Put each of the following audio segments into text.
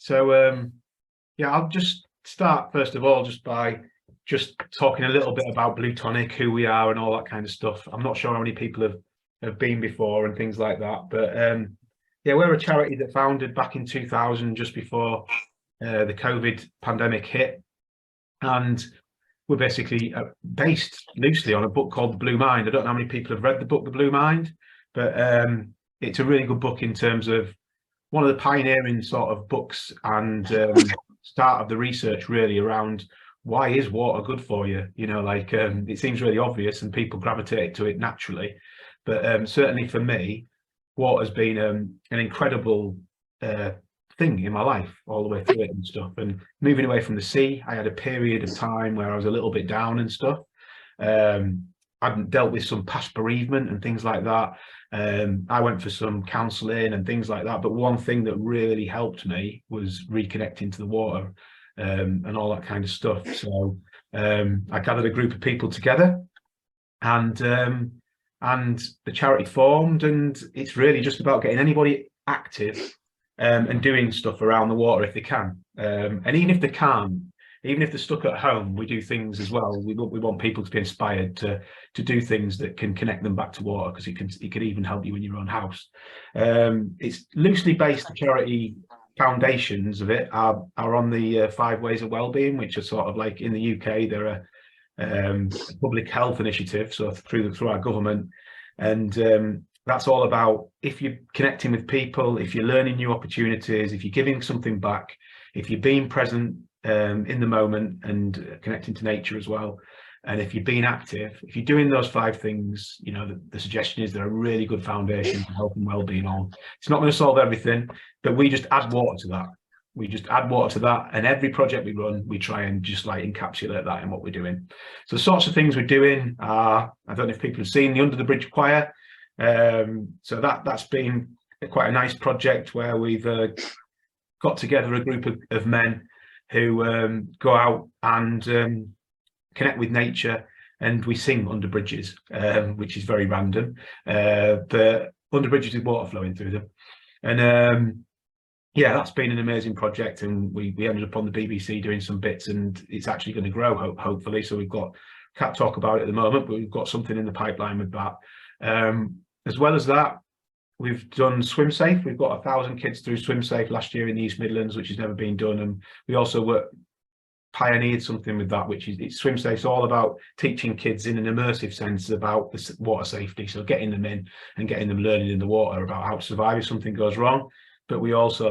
Yeah, I'll just start first of all just by just talking a little bit about Bluetonic, who we are and all that kind of stuff. I'm not sure how many people have been before and things like that, but yeah, we're a charity that founded back in 2000, just before the COVID pandemic hit, and we're basically based loosely on a book called The Blue Mind. I don't know how many people have read the book The Blue Mind, but it's a really good book in terms of one of the pioneering sort of books and start of the research really around why is water good for you. You know, like it seems really obvious and people gravitate to it naturally, but certainly for me, water's been an incredible thing in my life all the way through it and stuff. And moving away from the sea, I had a period of time where I was a little bit down and stuff. I'd dealt with some past bereavement and things like that. I went for some counselling and things like that, but one thing that really helped me was reconnecting to the water and all that kind of stuff. So I gathered a group of people together, and the charity formed, and it's really just about getting anybody active and doing stuff around the water if they can. And even if they can't, even if they're stuck at home, we do things as well. We want people to be inspired to do things that can connect them back to water, because it can even help you in your own house. It's loosely based. The charity foundations of it are on the 5 ways of wellbeing, which are sort of like, in the UK, they're a public health initiative, so through our government, and that's all about, if you're connecting with people, if you're learning new opportunities, if you're giving something back, if you're being present in the moment and connecting to nature as well, and if you're being active, if you're doing those 5 things, you know, the suggestion is they're a really good foundation for health and well-being. It's not going to solve everything, but we just add water to that. We just add water to that, and every project we run, we try and just like encapsulate that in what we're doing. So the sorts of things we're doing are, I don't know if people have seen the Under the Bridge Choir. So that's been quite a nice project where we've got together a group of men who go out and connect with nature, and we sing under bridges, which is very random, but under bridges with water flowing through them. And yeah, that's been an amazing project, and we ended up on the BBC doing some bits, and it's actually going to grow, hopefully. So can't talk about it at the moment, but we've got something in the pipeline with that. As well as that, we've done Swim Safe. We've got 1,000 kids through Swim Safe last year in the East Midlands, which has never been done. And we also pioneered something with that, which is Swim Safe. It's all about teaching kids in an immersive sense about the water safety. So getting them in and getting them learning in the water about how to survive if something goes wrong. But we also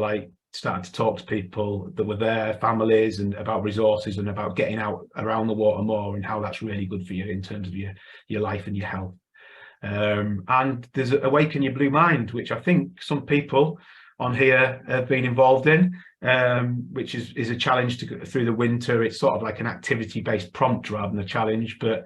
started to talk to people that were there, families, and about resources and about getting out around the water more, and how that's really good for you in terms of your life and your health. And there's Awaken Your Blue Mind, which I think some people on here have been involved in, which is a challenge to go through the winter. It's sort of like an activity-based prompt rather than a challenge, but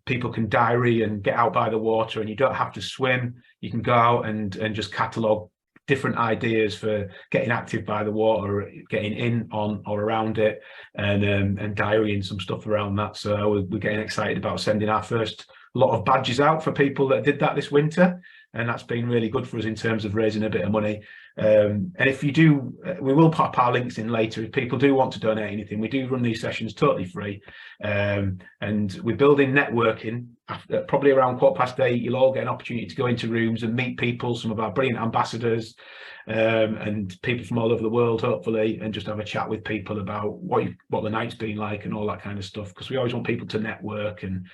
people can diary and get out by the water, and you don't have to swim. You can go out and just catalogue different ideas for getting active by the water, getting in, on, or around it, and diarying some stuff around that. So we're getting excited about sending our first lot of badges out for people that did that this winter, and that's been really good for us in terms of raising a bit of money. And if you do, we will pop our links in later if people do want to donate anything. We do run these sessions totally free, and we're building networking. Probably around 8:15, you'll all get an opportunity to go into rooms and meet people, some of our brilliant ambassadors, and people from all over the world, hopefully, and just have a chat with people about what the night's been like and all that kind of stuff, because we always want people to network, and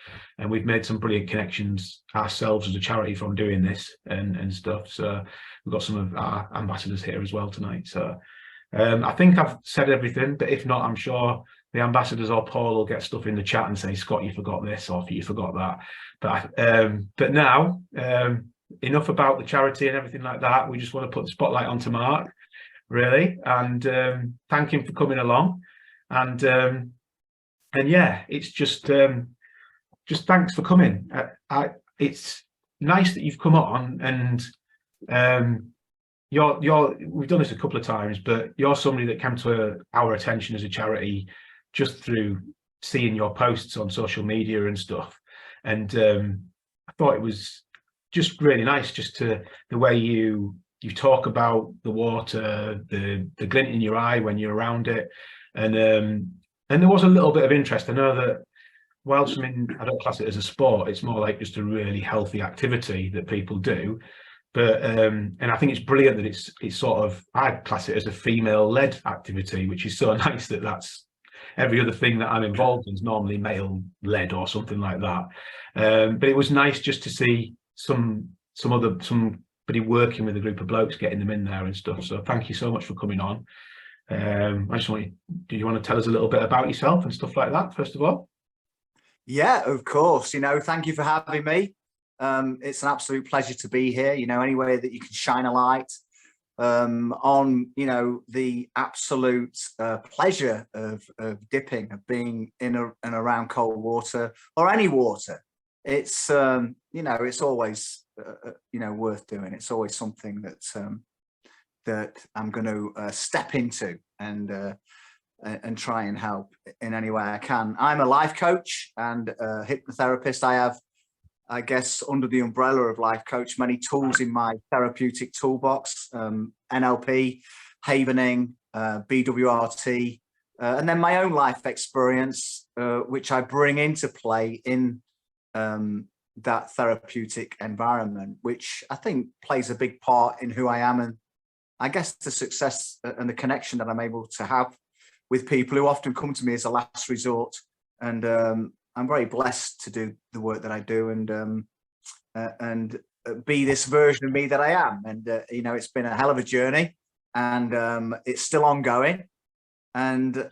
we've made some brilliant connections ourselves as a charity from doing this and stuff. So we've got some of our ambassadors here as well tonight. So I think I've said everything, but if not, I'm sure the ambassadors or Paul will get stuff in the chat and say, Scott, you forgot this, or you forgot that. But now, enough about the charity and everything like that. We just want to put the spotlight onto Mark, really, and thank him for coming along. And yeah, it's just thanks for coming. It's nice that you've come on, and we've done this a couple of times, but you're somebody that came to our attention as a charity just through seeing your posts on social media and stuff. And I thought it was just really nice, just the way you you talk about the water, the glint in your eye when you're around it, and there was a little bit of interest. I know that whilst I don't class it as a sport, it's more like just a really healthy activity that people do. But and I think it's brilliant that it's sort of, I class it as a female-led activity, which is so nice that that's every other thing that I'm involved in is normally male-led or something like that. But it was nice just to see somebody working with a group of blokes, getting them in there and stuff. So thank you so much for coming on. I just want you, do you want to tell us a little bit about yourself and stuff like that, first of all? Yeah, of course. Thank you for having me. It's an absolute pleasure to be here. Any way that you can shine a light on, the absolute pleasure of dipping, of being in and around cold water or any water. It's, it's always, worth doing. It's always something that I'm going to step into and try and help in any way I can. I'm a life coach and a hypnotherapist. I have, I guess, under the umbrella of life coach, many tools in my therapeutic toolbox, NLP, havening, BWRT, and then my own life experience, which I bring into play in that therapeutic environment, which I think plays a big part in who I am, and I guess the success and the connection that I'm able to have with people who often come to me as a last resort. And I'm very blessed to do the work that I do and be this version of me that I am. And, it's been a hell of a journey, and it's still ongoing. And,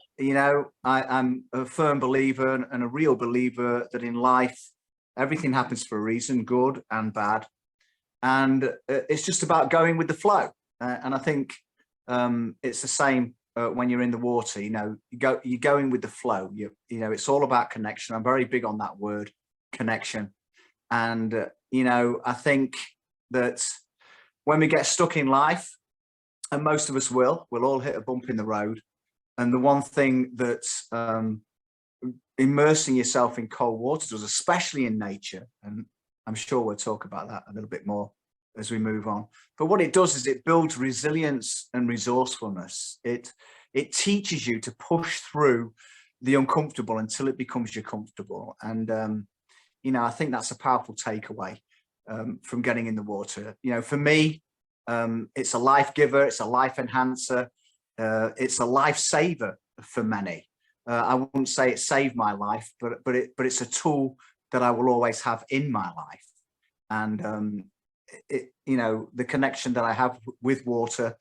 I'm a firm believer and a real believer that in life, everything happens for a reason, good and bad. And it's just about going with the flow. And I think it's the same when you're in the water. You're going with the flow. It's all about connection. I'm very big on that word, connection. And I think that when we get stuck in life, and most of us we'll all hit a bump in the road. And the one thing that immersing yourself in cold water does, especially in nature, and I'm sure we'll talk about that a little bit more as we move on. But what it does is it builds resilience and resourcefulness. It teaches you to push through the uncomfortable until it becomes your comfortable. And, I think that's a powerful takeaway from getting in the water. For me, it's a life giver, it's a life enhancer, it's a life saver for many. I wouldn't say it saved my life, but it's a tool that I will always have in my life. And, the connection that I have with water,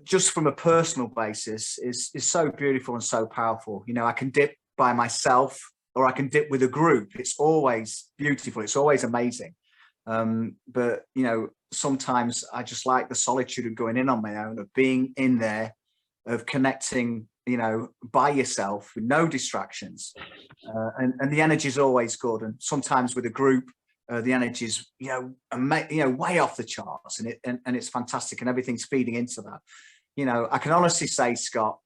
just from a personal basis, is so beautiful and so powerful. I can dip by myself or I can dip with a group. It's always beautiful. It's always amazing. But, sometimes I just like the solitude of going in on my own, of being in there, of connecting, by yourself with no distractions. And the energy is always good. And sometimes with a group, the energy is, way off the charts, and it's fantastic, and everything's feeding into that. I can honestly say, Scott,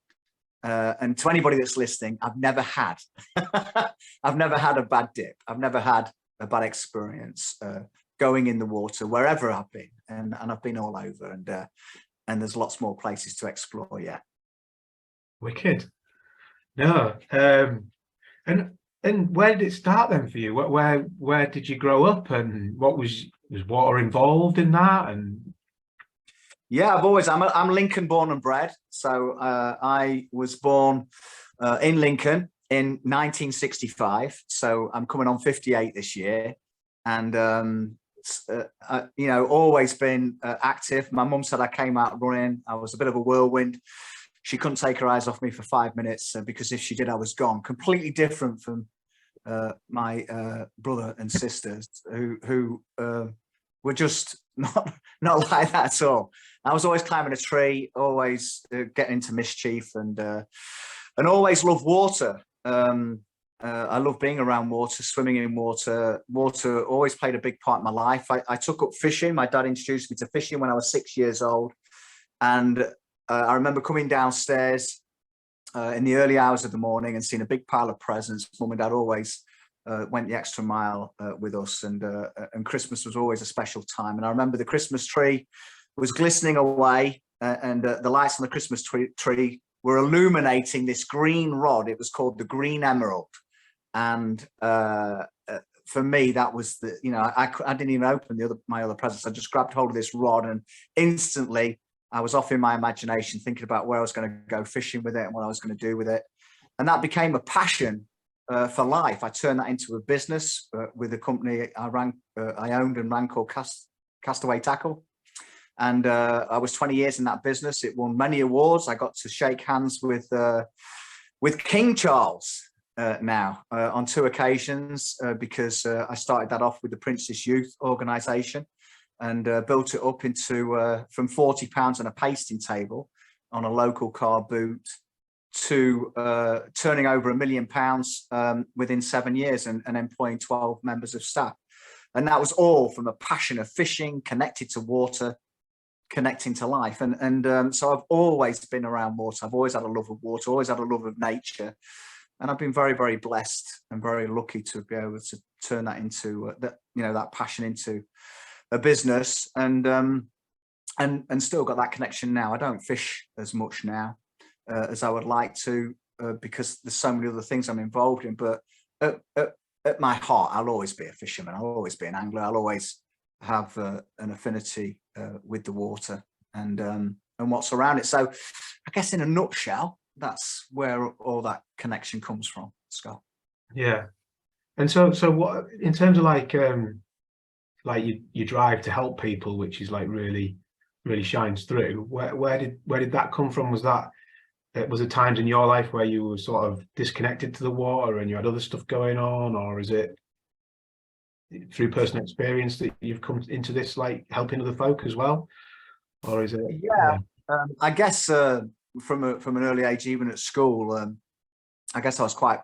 and to anybody that's listening, I've never had a bad dip. I've never had a bad experience going in the water wherever I've been, and I've been all over, and there's lots more places to explore. Yeah. Wicked. No. And where did it start then for you? Where did you grow up, and what was water involved in that? And yeah, I'm Lincoln born and bred. So I was born in Lincoln in 1965. So I'm coming on 58 this year, and always been active. My mum said I came out running. I was a bit of a whirlwind. She couldn't take her eyes off me for 5 minutes because if she did, I was gone. Completely different from my brother and sisters who were just not like that at all. I was always climbing a tree, always getting into mischief, and always loved water. I love being around water, swimming in water. Water always played a big part in my life. I took up fishing. My dad introduced me to fishing when I was 6 years old, and I remember coming downstairs in the early hours of the morning and seeing a big pile of presents. Mum and Dad always went the extra mile with us, and Christmas was always a special time. And I remember the Christmas tree was glistening away, and the lights on the Christmas tree were illuminating this green rod. It was called the Green Emerald, and for me, that was the, I didn't even open my other presents. I just grabbed hold of this rod, and instantly I was off in my imagination, thinking about where I was going to go fishing with it and what I was going to do with it. And that became a passion for life. I turned that into a business with a company I owned and ran called Castaway Tackle. And I was 20 years in that business. It won many awards. I got to shake hands with King Charles now on 2 occasions because I started that off with the Prince's Youth Organisation, and built it up into from £40 on a pasting table on a local car boot to turning over £1 million within 7 years, and employing 12 members of staff. And that was all from a passion of fishing, connected to water, connecting to life. And so I've always been around water. I've always had a love of water, always had a love of nature. And I've been very, very blessed and very lucky to be able to turn that into that passion into a business, and still got that connection now. I don't fish as much now as I would like to because there's so many other things I'm involved in. But at my heart, I'll always be a fisherman. I'll always be an angler. I'll always have an affinity with the water and what's around it. So I guess in a nutshell, that's where all that connection comes from, Scott. Yeah. And so what in terms of like you drive to help people, which is like really shines through, where did that come from? Was there times in your life where you were sort of disconnected to the water and you had other stuff going on, or is it through personal experience that you've come into this, like helping other folk as well, or is it? I guess from an early age, even at school, I guess I was quite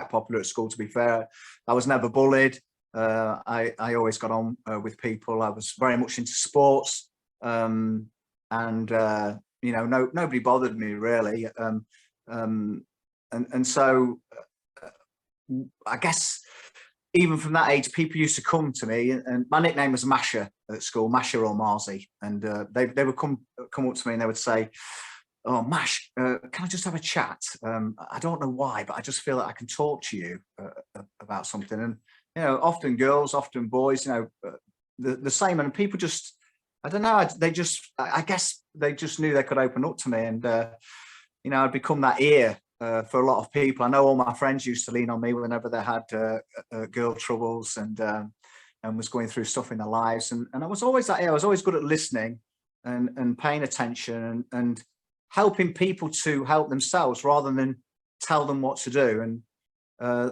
popular at school. To be fair, I was never bullied. I always got on with people. I was very much into sports, and nobody bothered me really. And so I guess even from that age, people used to come to me, and my nickname was Masher at school, Masher or Marzi, and they would come up to me and they would say, "Oh, Mash, can I just have a chat? I don't know why, but I just feel that I can talk to you about something." And often girls, often boys, the same. And people just, I don't know, I guess they just knew they could open up to me, and I'd become that ear for a lot of people. I know all my friends used to lean on me whenever they had girl troubles and was going through stuff in their lives, and I was always that ear. I was always good at listening and paying attention and helping people to help themselves rather than tell them what to do. And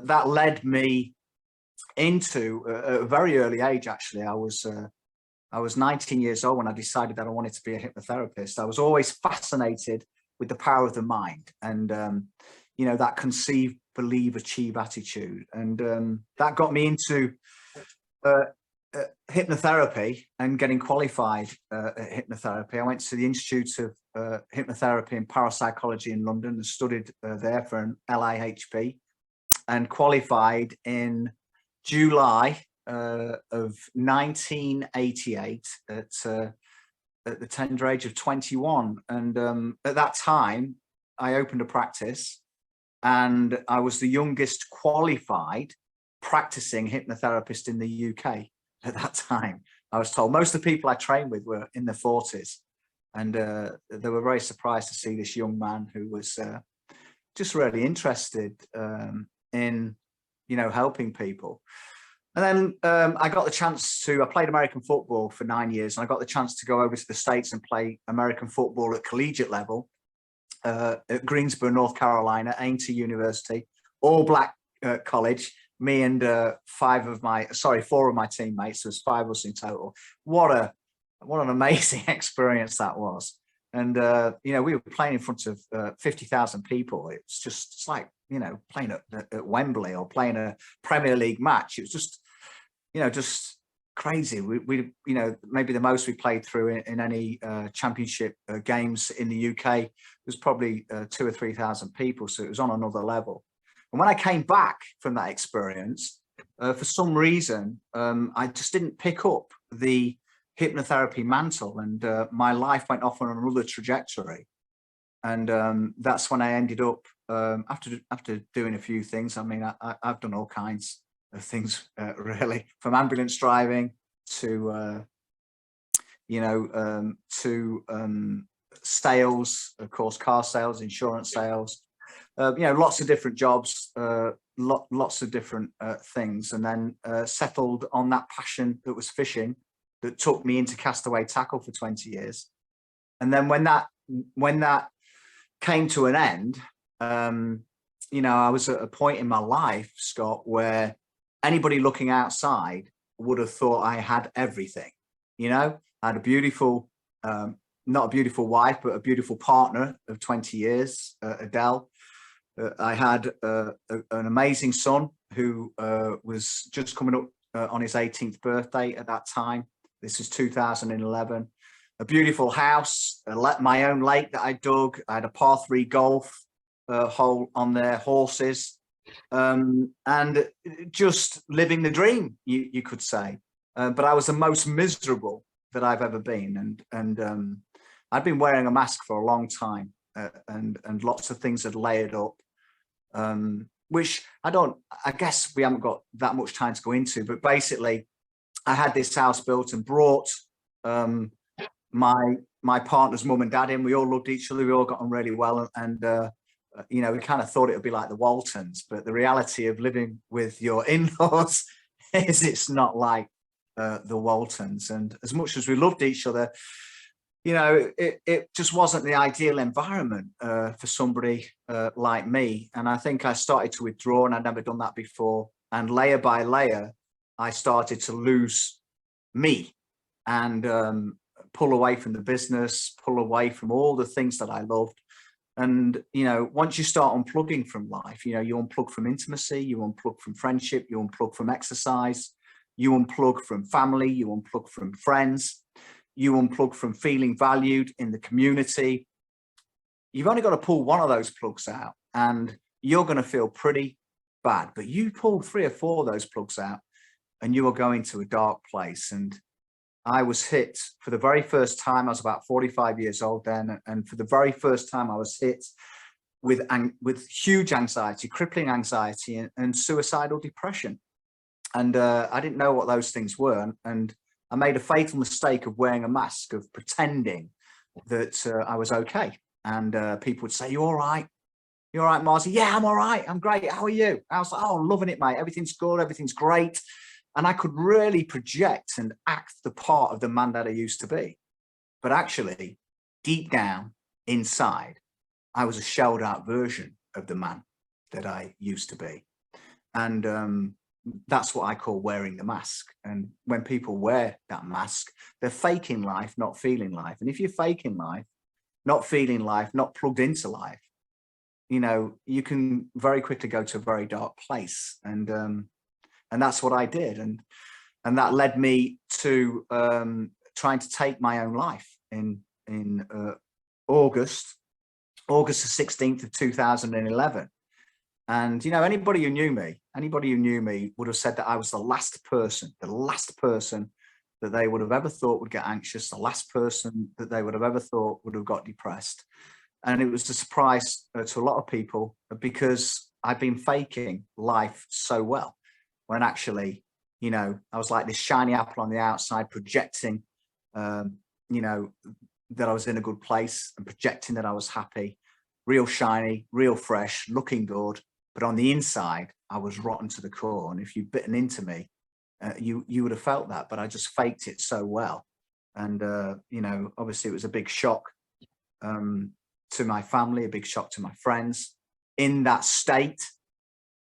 that led me into a very early age. Actually, I was 19 years old when I decided that I wanted to be a hypnotherapist. I was always fascinated with the power of the mind and that conceive, believe, achieve attitude, and that got me into hypnotherapy and getting qualified at hypnotherapy. I went to the Institute of Hypnotherapy and Parapsychology in London and studied there for an LIHP, and qualified in July of 1988 at the tender age of 21. And at that time, I opened a practice, and I was the youngest qualified practicing hypnotherapist in the UK at that time. I was told most of the people I trained with were in their 40s, and they were very surprised to see this young man who was just really interested in helping people. And then I got the chance I played American football for 9 years, and I got the chance to go over to the States and play American football at collegiate level at Greensboro, North Carolina, Ainty University, all black college. Me and four of my teammates. There was 5 of us in total. What an amazing experience that was. And we were playing in front of 50,000 people. It's like playing at Wembley or playing a Premier League match. It was just crazy. We maybe the most we played through in any championship games in the UK was probably 2,000 or 3,000 people. So it was on another level. And when I came back from that experience, for some reason, I just didn't pick up the hypnotherapy mantle, and my life went off on another trajectory. And that's when I ended up, after doing a few things. I mean, I've done all kinds of things, really, from ambulance driving to, sales, of course, car sales, insurance sales, lots of different jobs, lots of different things, and then settled on that passion that was fishing, that took me into castaway tackle for 20 years. And then when that came to an end, I was at a point in my life, Scott, where anybody looking outside would have thought I had everything. I had a beautiful, not a beautiful wife, but a beautiful partner of 20 years, Adele. I had an amazing son who was just coming up on his 18th birthday at that time. This is 2011. A beautiful house, my own lake that I dug. I had a par 3 golf hole on there, horses, and just living the dream, you could say. But I was the most miserable that I've ever been, and I'd been wearing a mask for a long time, and lots of things had layered up, which I guess we haven't got that much time to go into. But basically, I had this house built and brought my partner's mum and dad in. We all loved each other. We all got on really well, and we kind of thought it would be like the Waltons. But the reality of living with your in-laws is it's not like the Waltons. And as much as we loved each other, it just wasn't the ideal environment for somebody like me. And I think I started to withdraw, and I'd never done that before. And layer by layer, I started to lose me, and pull away from the business, pull away from all the things that I loved. And, once you start unplugging from life, you unplug from intimacy, you unplug from friendship, you unplug from exercise, you unplug from family, you unplug from friends, you unplug from feeling valued in the community. You've only got to pull one of those plugs out, and you're going to feel pretty bad. But you pull 3 or 4 of those plugs out, and you are going to a dark place. And I was hit for the very first time. I was about 45 years old then, and for the very first time I was hit with huge anxiety, crippling anxiety, and suicidal depression. And I didn't know what those things were, and I made a fatal mistake of wearing a mask, of pretending that I was okay. And people would say, "You all right? You all right, Marcy?" "Yeah, I'm all right. I'm great. How are you?" I was like, "Oh, loving it, mate. Everything's good. Everything's great." And I could really project and act the part of the man that I used to be. But actually, deep down inside, I was a shelled out version of the man that I used to be. And that's what I call wearing the mask. And when people wear that mask, they're faking life, not feeling life. And if you're faking life, not feeling life, not plugged into life, you can very quickly go to a very dark place. And that's what I did. And that led me to trying to take my own life in August the 16th of 2011. And, anybody who knew me would have said that I was the last person that they would have ever thought would get anxious, the last person that they would have ever thought would have got depressed. And it was a surprise to a lot of people, because I've been faking life so well, when actually, I was like this shiny apple on the outside, projecting, that I was in a good place, and projecting that I was happy, real shiny, real fresh, looking good. But on the inside, I was rotten to the core. And if you'd bitten into me, you would have felt that. But I just faked it so well. And, obviously it was a big shock to my family, a big shock to my friends. In that state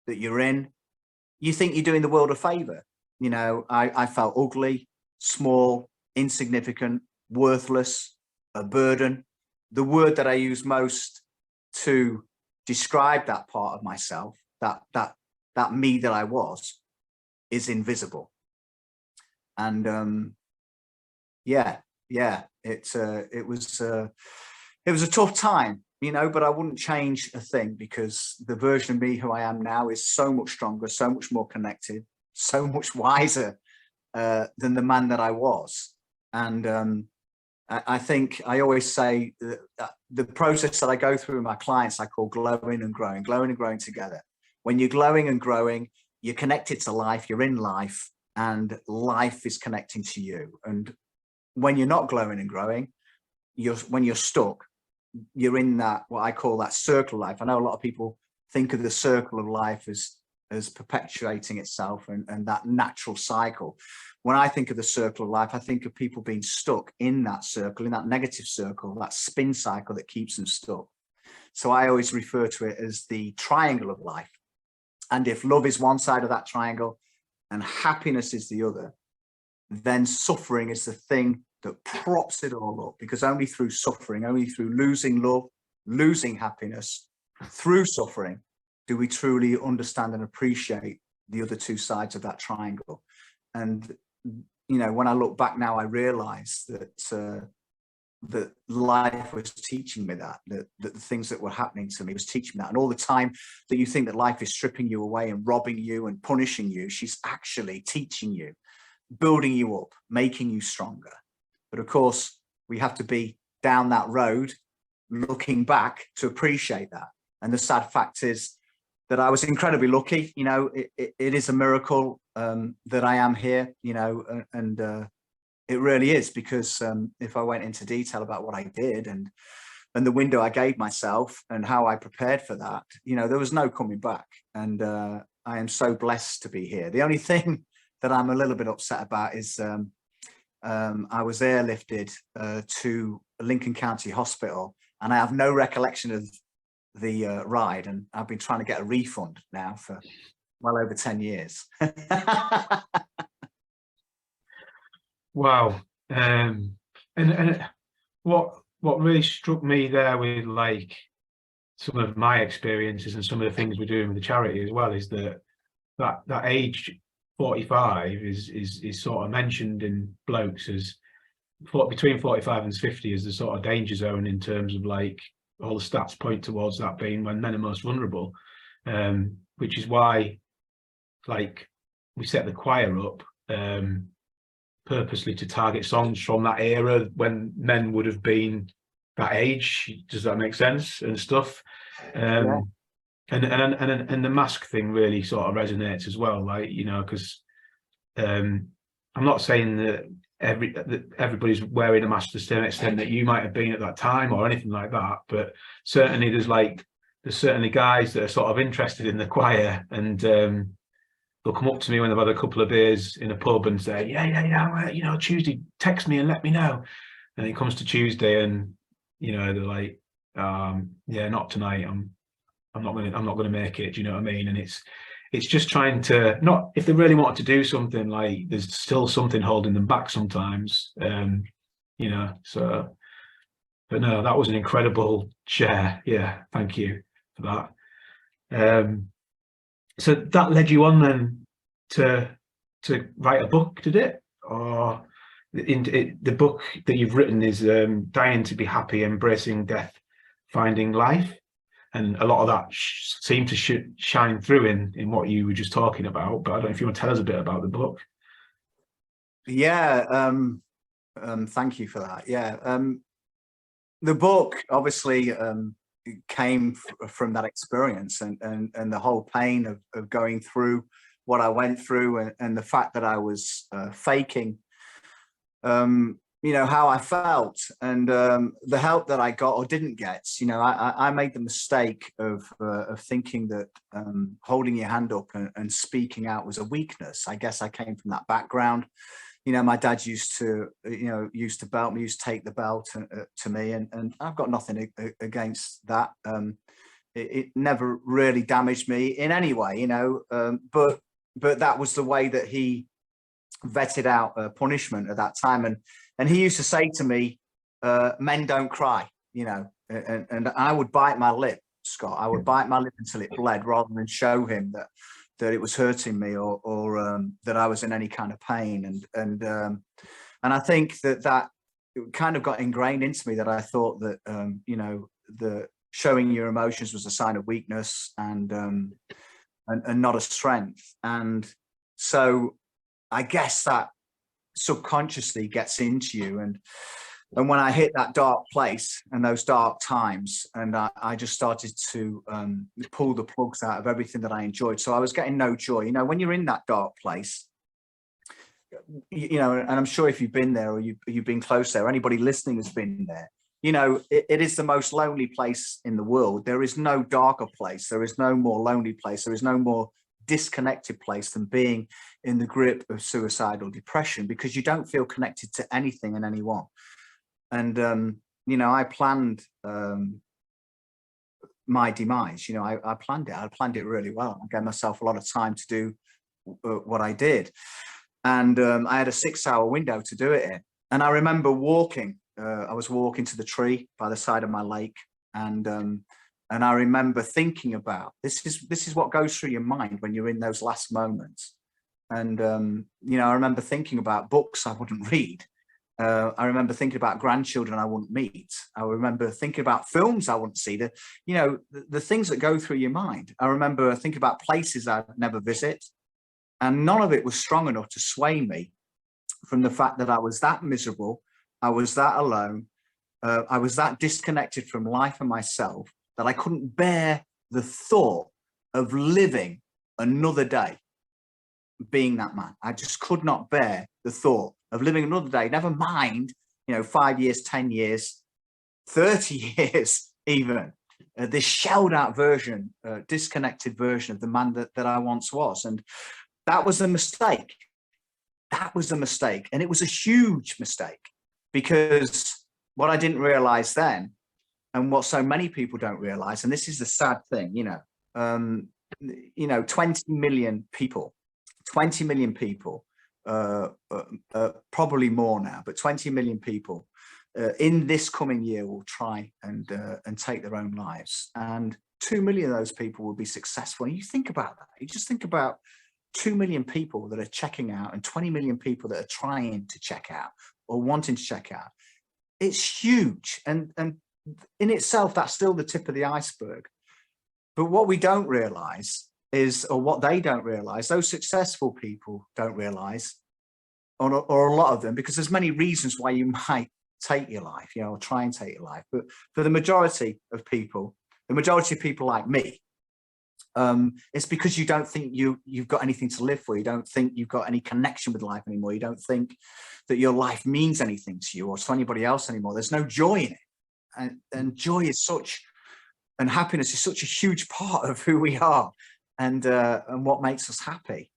that you're in, you think you're doing the world a favor. I felt ugly, small, insignificant, worthless, a burden. The word that I use most to describe that part of myself, that me that I was, is invisible. And it was a tough time, but I wouldn't change a thing, because the version of me who I am now is so much stronger, so much more connected, so much wiser than the man that I was. And I think I always say that the process that I go through with my clients, I call glowing and growing together. When you're glowing and growing, you're connected to life, you're in life, and life is connecting to you. And when you're not glowing and growing, when you're stuck, you're in that, what I call that circle of life. I know a lot of people think of the circle of life as perpetuating itself and that natural cycle. When I think of the circle of life, I think of people being stuck in that circle, in that negative circle, that spin cycle that keeps them stuck. So I always refer to it as the triangle of life. And if love is one side of that triangle and happiness is the other, then suffering is the thing that props it all up, because only through suffering, only through losing love, losing happiness, through suffering, do we truly understand and appreciate the other two sides of that triangle. And, you know, when I look back now, I realize that that life was teaching me that the things that were happening to me was teaching me that. And all the time that you think that life is stripping you away and robbing you and punishing you, she's actually teaching you, building you up, making you stronger. But of course, we have to be down that road, looking back to appreciate that. And the sad fact is that I was incredibly lucky. You know, it is a miracle that I am here, you know, and it really is, because if I went into detail about what I did and the window I gave myself and how I prepared for that, you know, there was no coming back. And I am so blessed to be here. The only thing that I'm a little bit upset about is I was airlifted to Lincoln County Hospital, and I have no recollection of the ride, and I've been trying to get a refund now for well over 10 years. Wow. And what really struck me there with like some of my experiences and some of the things we're doing with the charity as well is that age 45 is sort of mentioned in blokes as between 45 and 50 is the sort of danger zone, in terms of like all the stats point towards that being when men are most vulnerable, which is why like we set the choir up purposely to target songs from that era when men would have been that age. Does that make sense and stuff? Yeah. And the mask thing really sort of resonates as well, like, you know, because I'm not saying that everybody's wearing a mask to the same extent that you might have been at that time or anything like that, but certainly there's certainly guys that are sort of interested in the choir, and they'll come up to me when they've had a couple of beers in a pub and say, yeah, you know, Tuesday, text me and let me know. And it comes to Tuesday and, you know, they're like, yeah, not tonight. I'm not gonna make it. Do you know what I mean? And it's just trying to, not, if they really wanted to do something, like there's still something holding them back sometimes, you know. So, but no, that was an incredible share. Yeah, thank you for that. So that led you on then to write a book, did it? Or the book that you've written is Dying to be Happy, Embracing Death, Finding Life. And a lot of that seemed to shine through in what you were just talking about. But I don't know if you want to tell us a bit about the book. Yeah, thank you for that. Yeah, the book obviously came from that experience and the whole pain of going through what I went through, and the fact that I was faking you know, how I felt, and the help that I got or didn't get. You know, I made the mistake of thinking that holding your hand up and speaking out was a weakness. I guess I came from that background. You know, my dad used to belt me, used to take the belt to me, and I've got nothing against that. It never really damaged me in any way, you know, but that was the way that he vetted out punishment at that time. And he used to say to me, men don't cry, you know, and I would bite my lip, Scott. I would bite my lip until it bled, rather than show him that it was hurting me or that I was in any kind of pain. And I think that kind of got ingrained into me, that I thought that, you know, the showing your emotions was a sign of weakness and not a strength. And So I guess that subconsciously gets into you. And when I hit that dark place and those dark times, and I just started to pull the plugs out of everything that I enjoyed. So I was getting no joy. You know, when you're in that dark place, you know, and I'm sure if you've been there or you've been close there, anybody listening has been there, you know, it is the most lonely place in the world. There is no darker place. There is no more lonely place. There is no more disconnected place than being in the grip of suicidal depression, because you don't feel connected to anything and anyone. And, you know, I planned my demise. You know, I planned it. I planned it really well. I gave myself a lot of time to do what I did. And I had a 6-hour window to do it in. And I remember walking. I was walking to the tree by the side of my lake, and I remember thinking about this is what goes through your mind when you're in those last moments. And you know, I remember thinking about books I wouldn't read. I remember thinking about grandchildren I wouldn't meet. I remember thinking about films I wouldn't see. You know, the things that go through your mind. I remember thinking about places I'd never visit, and none of it was strong enough to sway me from the fact that I was that miserable. I was that alone. I was that disconnected from life and myself that I couldn't bear the thought of living another day being that man. I just could not bear the thought of living another day, never mind, you know, 5 years, 10 years, 30 years even. This shelled out version, disconnected version of the man that I once was. And that was a mistake. That was a mistake. And it was a huge mistake, because what I didn't realize then, and what so many people don't realize, and this is the sad thing, you know, 20 million people, probably more now, but 20 million people in this coming year will try and take their own lives. And 2 million of those people will be successful. And you think about that. You just think about 2 million people that are checking out and 20 million people that are trying to check out or wanting to check out. It's huge. And in itself, that's still the tip of the iceberg. But what we don't realize is, or what they don't realize, those successful people don't realize, or a lot of them, because there's many reasons why you might take your life, you know, or try and take your life. But for the majority of people like me, it's because you don't think you've got anything to live for. You don't think you've got any connection with life anymore. You don't think that your life means anything to you or to anybody else anymore. There's no joy in it. And joy is such, and happiness is such a huge part of who we are and what makes us happy.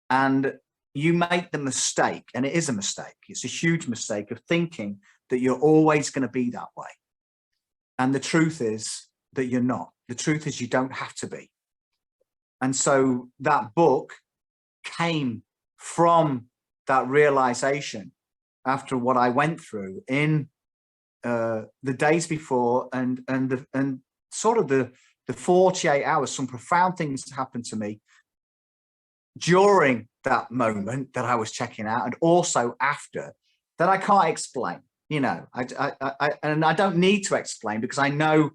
And you make the mistake, and it is a mistake. It's a huge mistake of thinking that you're always going to be that way. And the truth is that you're not. The truth is you don't have to be. And so that book came from that realization after what I went through in the days before and sort of the 48 hours. Some profound things happened to me during that moment that I was checking out, and also after, that I can't explain. You know, and I don't need to explain, because I know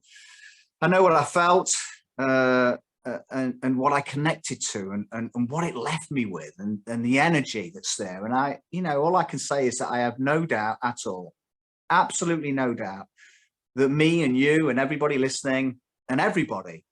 what I felt. And what I connected to and what it left me with, and the energy that's there. And I, you know, all I can say is that I have no doubt at all, absolutely no doubt, that me and you and everybody listening and everybody,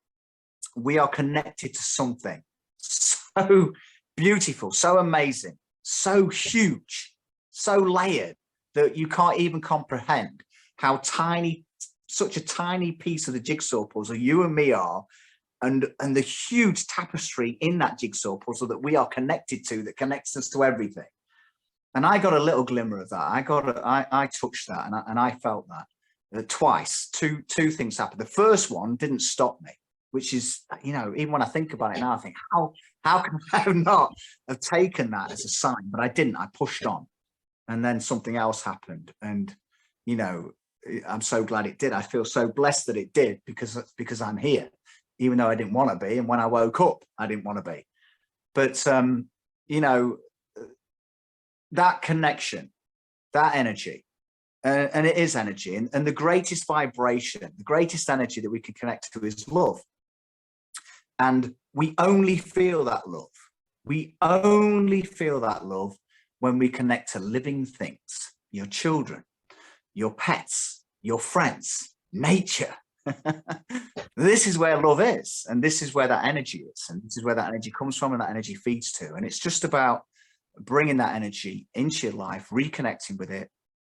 we are connected to something so beautiful, so amazing, so huge, so layered that you can't even comprehend how tiny, such a tiny piece of the jigsaw puzzle you and me are. And the huge tapestry in that jigsaw puzzle that we are connected to, that connects us to everything. And I got a little glimmer of that. I touched that, and I felt that twice. Two things happened. The first one didn't stop me, which is, you know, even when I think about it now, I think, how can I not have taken that as a sign? But I didn't. I pushed on, and then something else happened, and you know, I'm so glad it did. I feel so blessed that it did, because I'm here. Even though I didn't want to be. And when I woke up, I didn't want to be. But, you know, that connection, that energy, and it is energy. And the greatest vibration, the greatest energy that we can connect to is love. And we only feel that love We only feel that love when we connect to living things, your children, your pets, your friends, nature. This is where love is, and this is where that energy is, and this is where that energy comes from, and that energy feeds to. And it's just about bringing that energy into your life, reconnecting with it,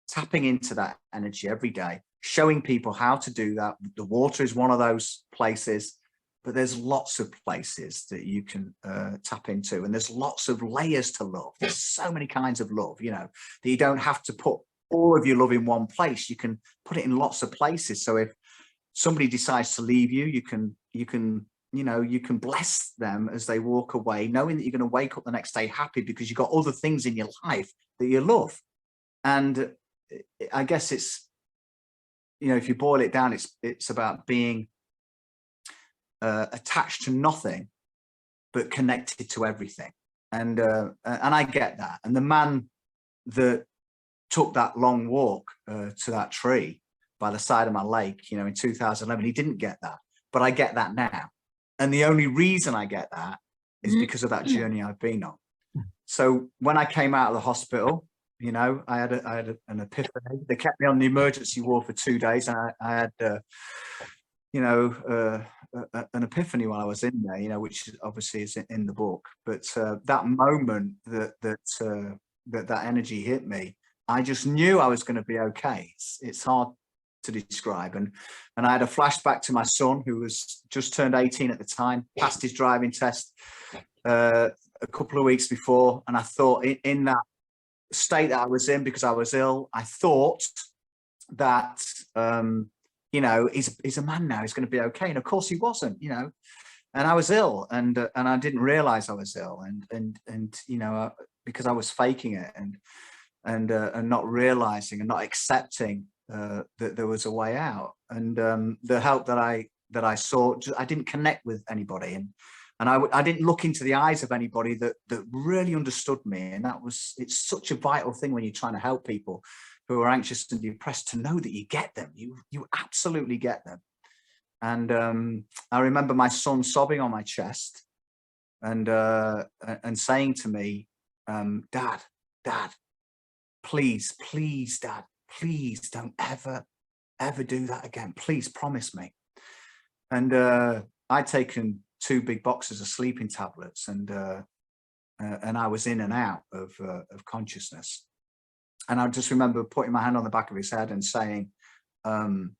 tapping into that energy every day, showing people how to do that. The water is one of those places, but there's lots of places that you can tap into, and there's lots of layers to love. There's so many kinds of love, you know, that you don't have to put all of your love in one place. You can put it in lots of places. So if somebody decides to leave you, you can bless them as they walk away, knowing that you're going to wake up the next day happy because you've got other things in your life that you love. And I guess it's, you know, if you boil it down, it's about being attached to nothing, but connected to everything. And I get that. And the man that took that long walk to that tree by the side of my lake, you know, in 2011, he didn't get that, but I get that now. And the only reason I get that is because of that journey I've been on. So when I came out of the hospital, you know, I had an epiphany. They kept me on the emergency ward for 2 days. And I had, you know, an epiphany while I was in there, you know, which obviously is in the book. But that moment that energy hit me, I just knew I was going to be okay. It's hard to describe. And I had a flashback to my son, who was just turned 18 at the time, passed his driving test a couple of weeks before. And I thought, in that state that I was in, because I was ill, I thought that, you know, he's a man now, he's going to be okay. And of course he wasn't, you know, and I was ill, and I didn't realize I was ill. And you know, because I was faking it and not realizing and not accepting that there was a way out. And the help that I saw, I didn't connect with anybody, and I didn't look into the eyes of anybody that really understood me. And it's such a vital thing when you're trying to help people who are anxious and depressed, to know that you get them. You absolutely get them. And I remember my son sobbing on my chest and saying to me, Dad, please, Dad, please don't ever do that again. Please promise me. And I'd taken 2 big boxes of sleeping tablets, and I was in and out of consciousness. And I just remember putting my hand on the back of his head and saying, I'm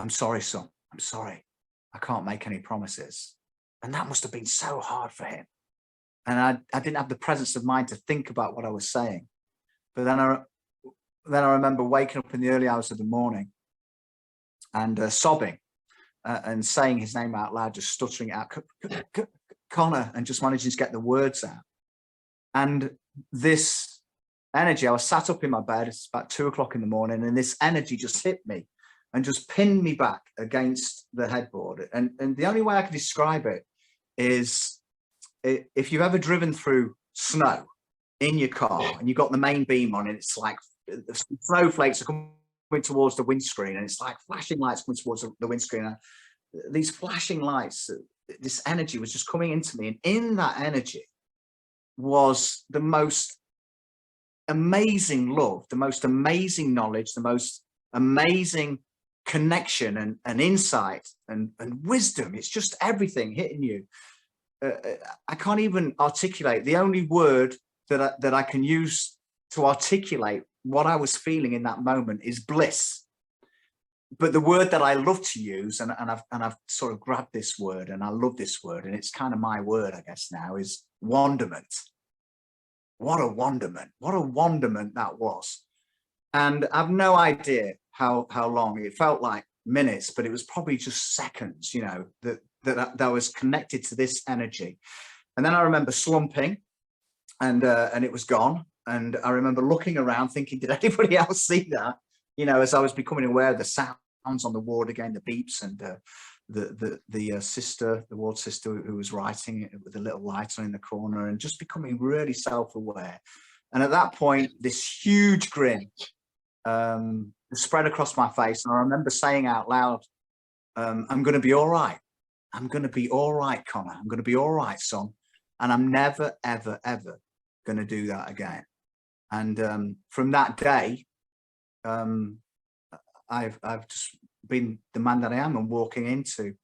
sorry, son, I'm sorry. I can't make any promises. And that must have been so hard for him. And I didn't have the presence of mind to think about what I was saying. But then I remember waking up in the early hours of the morning and sobbing and saying his name out loud, just stuttering out, Connor, and just managing to get the words out. And this energy, I was sat up in my bed, it's about 2 o'clock in the morning, and this energy just hit me and just pinned me back against the headboard. And the only way I can describe it is, if you've ever driven through snow in your car and you've got the main beam on, and it's like snowflakes are coming towards the windscreen, and it's like flashing lights coming towards the windscreen. These flashing lights, this energy was just coming into me, and in that energy was the most amazing love, the most amazing knowledge, the most amazing connection and insight and wisdom. It's just everything hitting you. I can't even articulate. The only word that I can use to articulate what I was feeling in that moment is bliss. But the word that I love to use, and I've sort of grabbed this word, and I love this word, and it's kind of my word, I guess now, is wonderment. What a wonderment! What a wonderment that was. And I've no idea how long. It felt like minutes, but it was probably just seconds, you know, that I was connected to this energy. And then I remember slumping, and it was gone. And I remember looking around thinking, did anybody else see that? You know, as I was becoming aware of the sounds on the ward again, the beeps, and the sister, the ward sister who was writing it with a little light on in the corner, and just becoming really self-aware. And at that point, this huge grin spread across my face. And I remember saying out loud, I'm going to be all right. I'm going to be all right, Connor. I'm going to be all right, son. and I'm never, ever, ever going to do that again. And from that day, I've just been the man that I am and walking into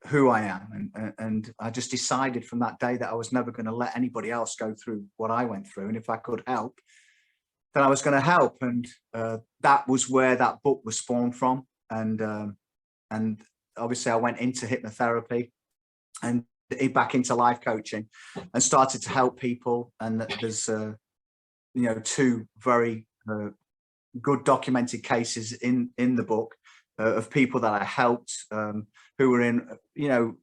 who I am. And I just decided from that day that I was never going to let anybody else go through what I went through. And if I could help, then I was going to help. And that was where that book was spawned from. And obviously I went into hypnotherapy and back into life coaching and started to help people. And there's, you know, two very good documented cases in the book of people that I helped who were in, you know,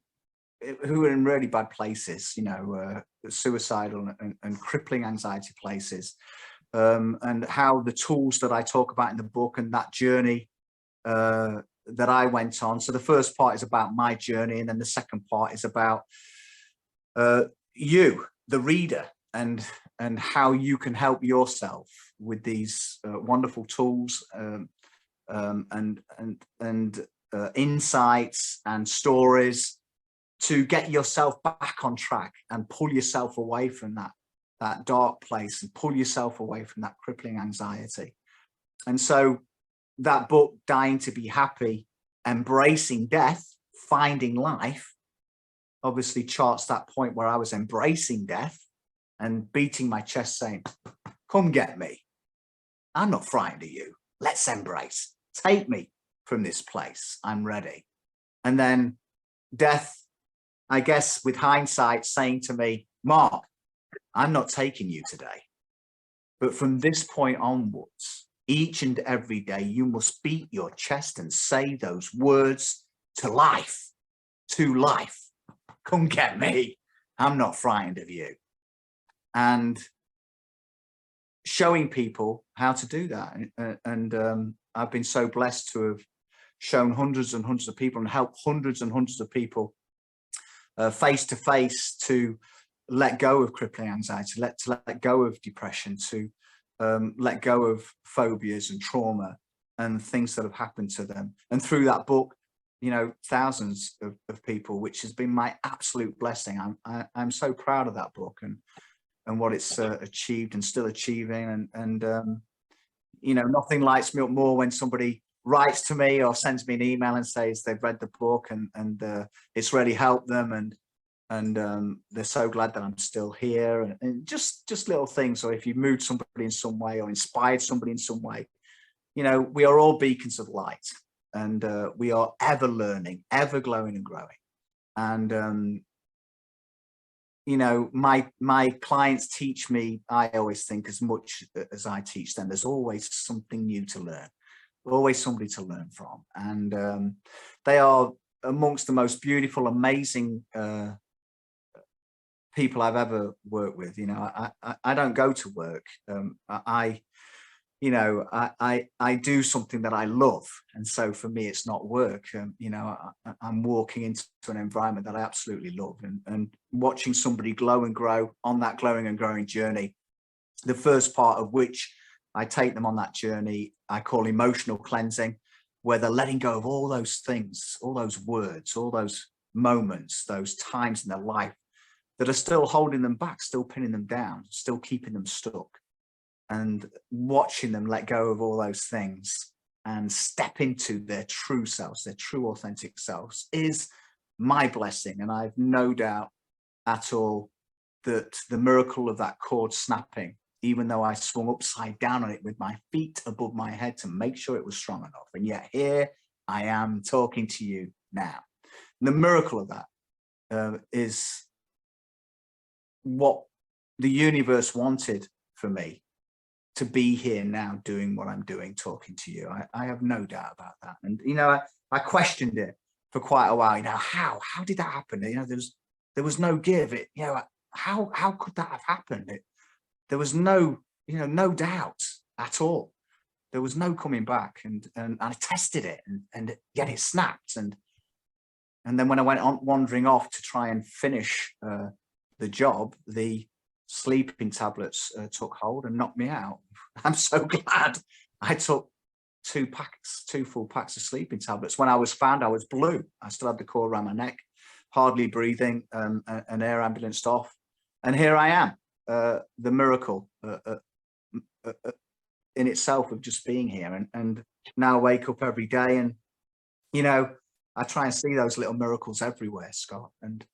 who were in really bad places, you know, suicidal and crippling anxiety places, and how the tools that I talk about in the book and that journey that I went on. So the first part is about my journey, and then the second part is about you, the reader, and how you can help yourself with these wonderful tools and insights and stories to get yourself back on track and pull yourself away from that dark place and pull yourself away from that crippling anxiety. And so that book, Dying to Be Happy, Embracing Death, Finding Life, obviously charts that point where I was embracing death and beating my chest saying, come get me. I'm not frightened of you. Let's embrace. Take me from this place. I'm ready. And then death, I guess with hindsight, saying to me, Mark, I'm not taking you today. But from this point onwards, each and every day, you must beat your chest and say those words to life, to life. Come get me. I'm not frightened of you. And showing people how to do that. And I've been so blessed to have shown hundreds and hundreds of people and helped hundreds and hundreds of people face to face to let go of crippling anxiety, to let go of depression, to let go of phobias and trauma and things that have happened to them. And through that book, you know, thousands of people, which has been my absolute blessing. I'm so proud of that book and what it's achieved and still achieving. And you know, nothing lights me up more when somebody writes to me or sends me an email and says they've read the book and it's really helped them, and they're so glad that I'm still here, and just little things. Or if you moved somebody in some way or inspired somebody in some way, you know, we are all beacons of light, and we are ever learning, ever glowing and growing. And you know, my clients teach me, I always think, as much as I teach them. There's always something new to learn, always somebody to learn from. And they are amongst the most beautiful, amazing people I've ever worked with. You know, I don't go to work. You know, I do something that I love. And so for me, it's not work. You know, I'm walking into an environment that I absolutely love, and watching somebody glow and grow on that glowing and growing journey, the first part of which I take them on that journey, I call emotional cleansing, where they're letting go of all those things, all those words, all those moments, those times in their life that are still holding them back, still pinning them down, still keeping them stuck. And watching them let go of all those things and step into their true selves, their true authentic selves, is my blessing. And I've no doubt at all that the miracle of that cord snapping, even though I swung upside down on it with my feet above my head to make sure it was strong enough, and yet here I am talking to you now. And the miracle of that is what the universe wanted for me, to be here now doing what I'm doing, talking to you. I have no doubt about that. And, you know, I questioned it for quite a while. You know, how did that happen? You know, there was no give. It, you know, how could that have happened? There was no, you know, no doubt at all. There was no coming back. And I tested it, and yet it snapped. And then when I went on wandering off to try and finish the job, the sleeping tablets took hold and knocked me out. I'm so glad I took two full packs of sleeping tablets. When I was found, I was blue. I still had the cord around my neck. hardly breathing, an air ambulance off. And here I am, the miracle in itself of just being here, and now wake up every day, and you know, I try and see those little miracles everywhere, Scott. And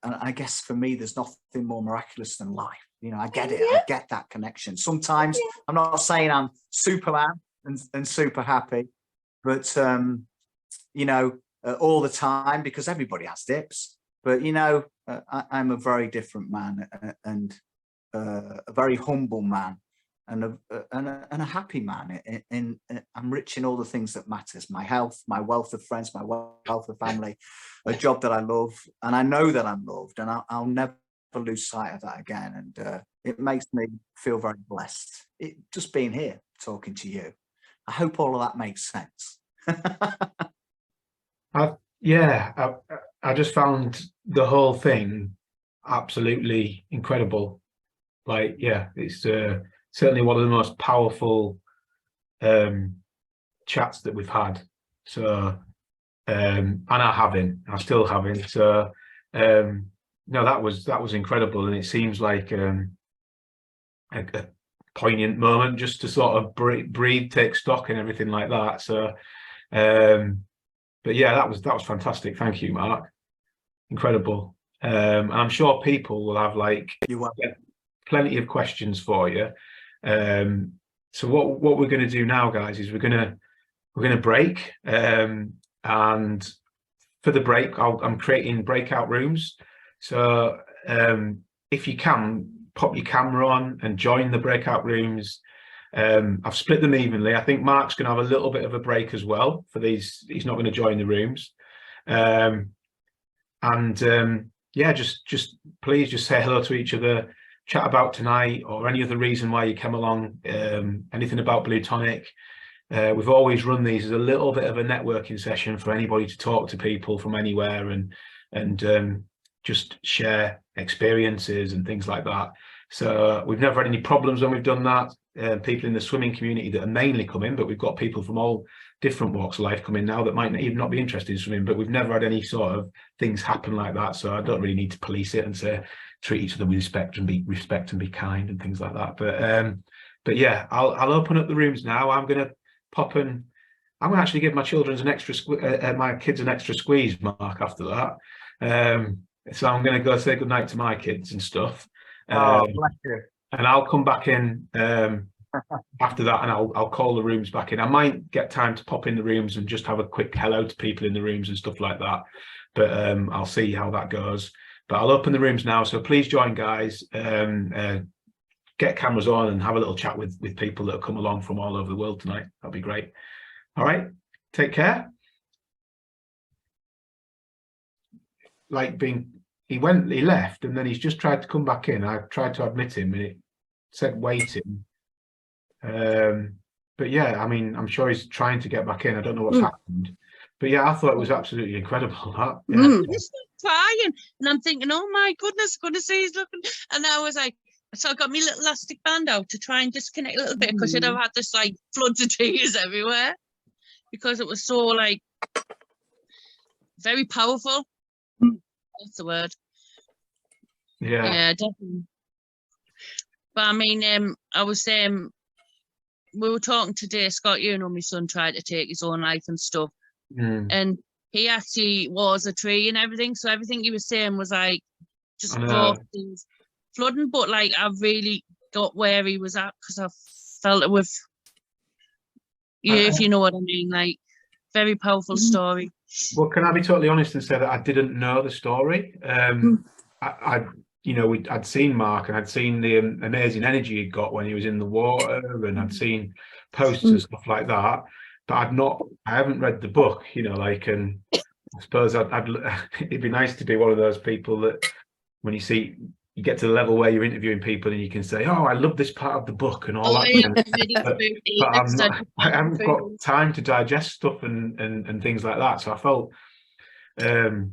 I guess for me, there's nothing more miraculous than life. You know, I get it. I get that connection. Sometimes I'm not saying I'm Superman and super happy, but you know, all the time, because everybody has dips. But you know, I'm a very different man, and a very humble man, and a happy man. I'm rich in all the things that matters: my health, my wealth of friends, my wealth of family, a job that I love, and I know that I'm loved, and I'll never lose sight of that again. And it makes me feel very blessed. Just being here talking to you. I hope all of that makes sense. I just found the whole thing absolutely incredible. Like, yeah, it's certainly one of the most powerful chats that we've had. So, and I'm still having. So, no, that was incredible, and it seems like a poignant moment just to sort of breathe, take stock, and everything like that. So, but yeah, that was fantastic. Thank you, Mark. Incredible. And I'm sure people will have like plenty of questions for you. So what we're going to do now, guys, is we're going to break. And for the break, I'm creating breakout rooms. So if you can, pop your camera on and join the breakout rooms. I've split them evenly. I think Mark's going to have a little bit of a break as well for these. He's not going to join the rooms. Yeah, just please just say hello to each other, chat about tonight or any other reason why you came along, anything about Bluetonic. We've always run these as a little bit of a networking session for anybody to talk to people from anywhere and just share experiences and things like that. So we've never had any problems when we've done that. People in the swimming community that are mainly coming, but we've got people from all different walks of life coming now that might even not be interested in swimming, but we've never had any sort of things happen like that. So I don't really need to police it and say treat each other with respect and be kind and things like that. But yeah, I'll open up the rooms now. I'm going to pop in. I'm going to actually give my children's my kids an extra squeeze, Mark, after that. So I'm going to go say goodnight to my kids and stuff. Oh, bless you. And I'll come back in after that, and I'll call the rooms back in. I might get time to pop in the rooms and just have a quick hello to people in the rooms and stuff like that. But I'll see how that goes. But I'll open the rooms now. So please join, guys. Get cameras on and have a little chat with people that have come along from all over the world tonight. That'll be great. All right. Take care. He left, and then he's just tried to come back in. I tried to admit him, and it said waiting. But yeah, I mean, I'm sure he's trying to get back in. I don't know what's happened. But yeah, I thought it was absolutely incredible. That. Yeah. He's crying, and I'm thinking, oh my goodness, gonna see he's looking. And I was like, so I got my little elastic band out to try and disconnect a little bit, because I'd have had this like floods of tears everywhere, because it was so like very powerful. That's the word. Yeah, definitely. But I mean, I was saying, we were talking today, Scott, you know, my son tried to take his own life and stuff. And he actually was a tree and everything. So everything he was saying was like just things flooding. But like, I really got where he was at, because I felt it with you, if you know what I mean. Like, very powerful story. Well, can I be totally honest and say that I didn't know the story? I'd seen Mark, and I'd seen the amazing energy he got when he was in the water, and I'd seen posts and stuff like that. But I haven't read the book, and I suppose it'd be nice to be one of those people that when you get to the level where you're interviewing people and you can say, oh, I love this part of the book and all that. But I haven't got time to digest stuff and things like that. So I felt, it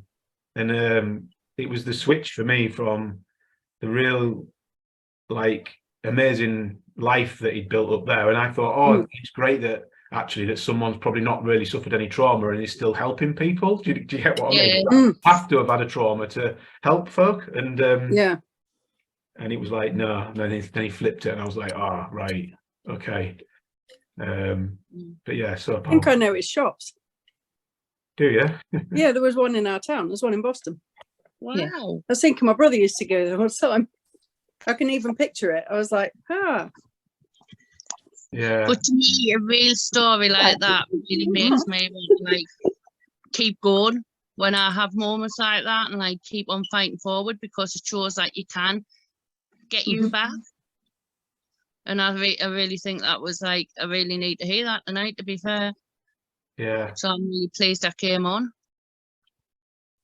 was the switch for me from the real, like, amazing life that he'd built up there. And I thought, oh, it's great that actually that someone's probably not really suffered any trauma and is still helping people. Do you get what I Yeah. mean? You have to have had a trauma to help folk. And Yeah. and it was like, no. And then he flipped it, and I was like, ah, right, okay. But yeah, so I think I know his shops. do you? Yeah, there was one in our town. There's one in Boston. Wow. Yeah. I was thinking my brother used to go there all the time. I can even picture it. I was like, Yeah. But to me, a real story like that really makes me want to like keep going when I have moments like that, and like keep on fighting forward, because it shows that you can get you back. And I really think that was like, I really need to hear that tonight, to be fair. Yeah. So I'm really pleased I came on.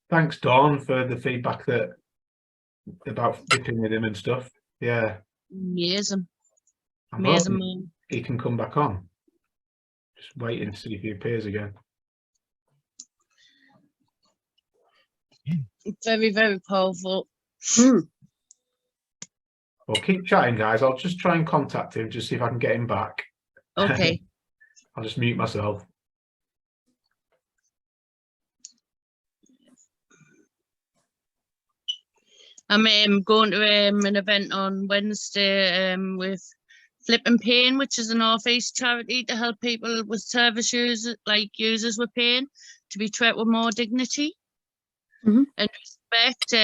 Thanks, Dawn, for the feedback about dipping with him and stuff. Yeah. Amazing. I'm Amazing, hoping man. he can come back on. Just waiting to see if he appears again. Very, very powerful. Well, keep chatting, guys. I'll just try and contact him, just see if I can get him back. Okay. I'll just mute myself. I'm going to an event on Wednesday with Flip and Pain, which is a North East charity to help people with service users, like users with pain, to be treated with more dignity and respect,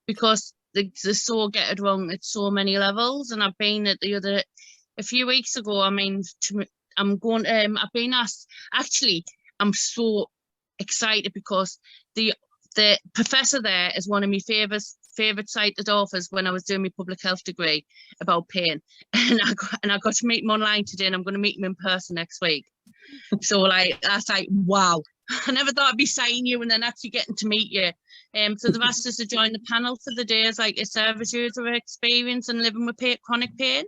because they so get it wrong at so many levels. And I've been at a few weeks ago. I mean, I'm going. I've been asked. Actually, I'm so excited because the professor there is one of my favorite cited authors when I was doing my public health degree about pain, and I got to meet him online today, and I'm going to meet him in person next week. So like, that's like, wow. I never thought I'd be saying you and then actually getting to meet you. So they've asked us to join the panel for the day as like a service user experience and living with chronic pain.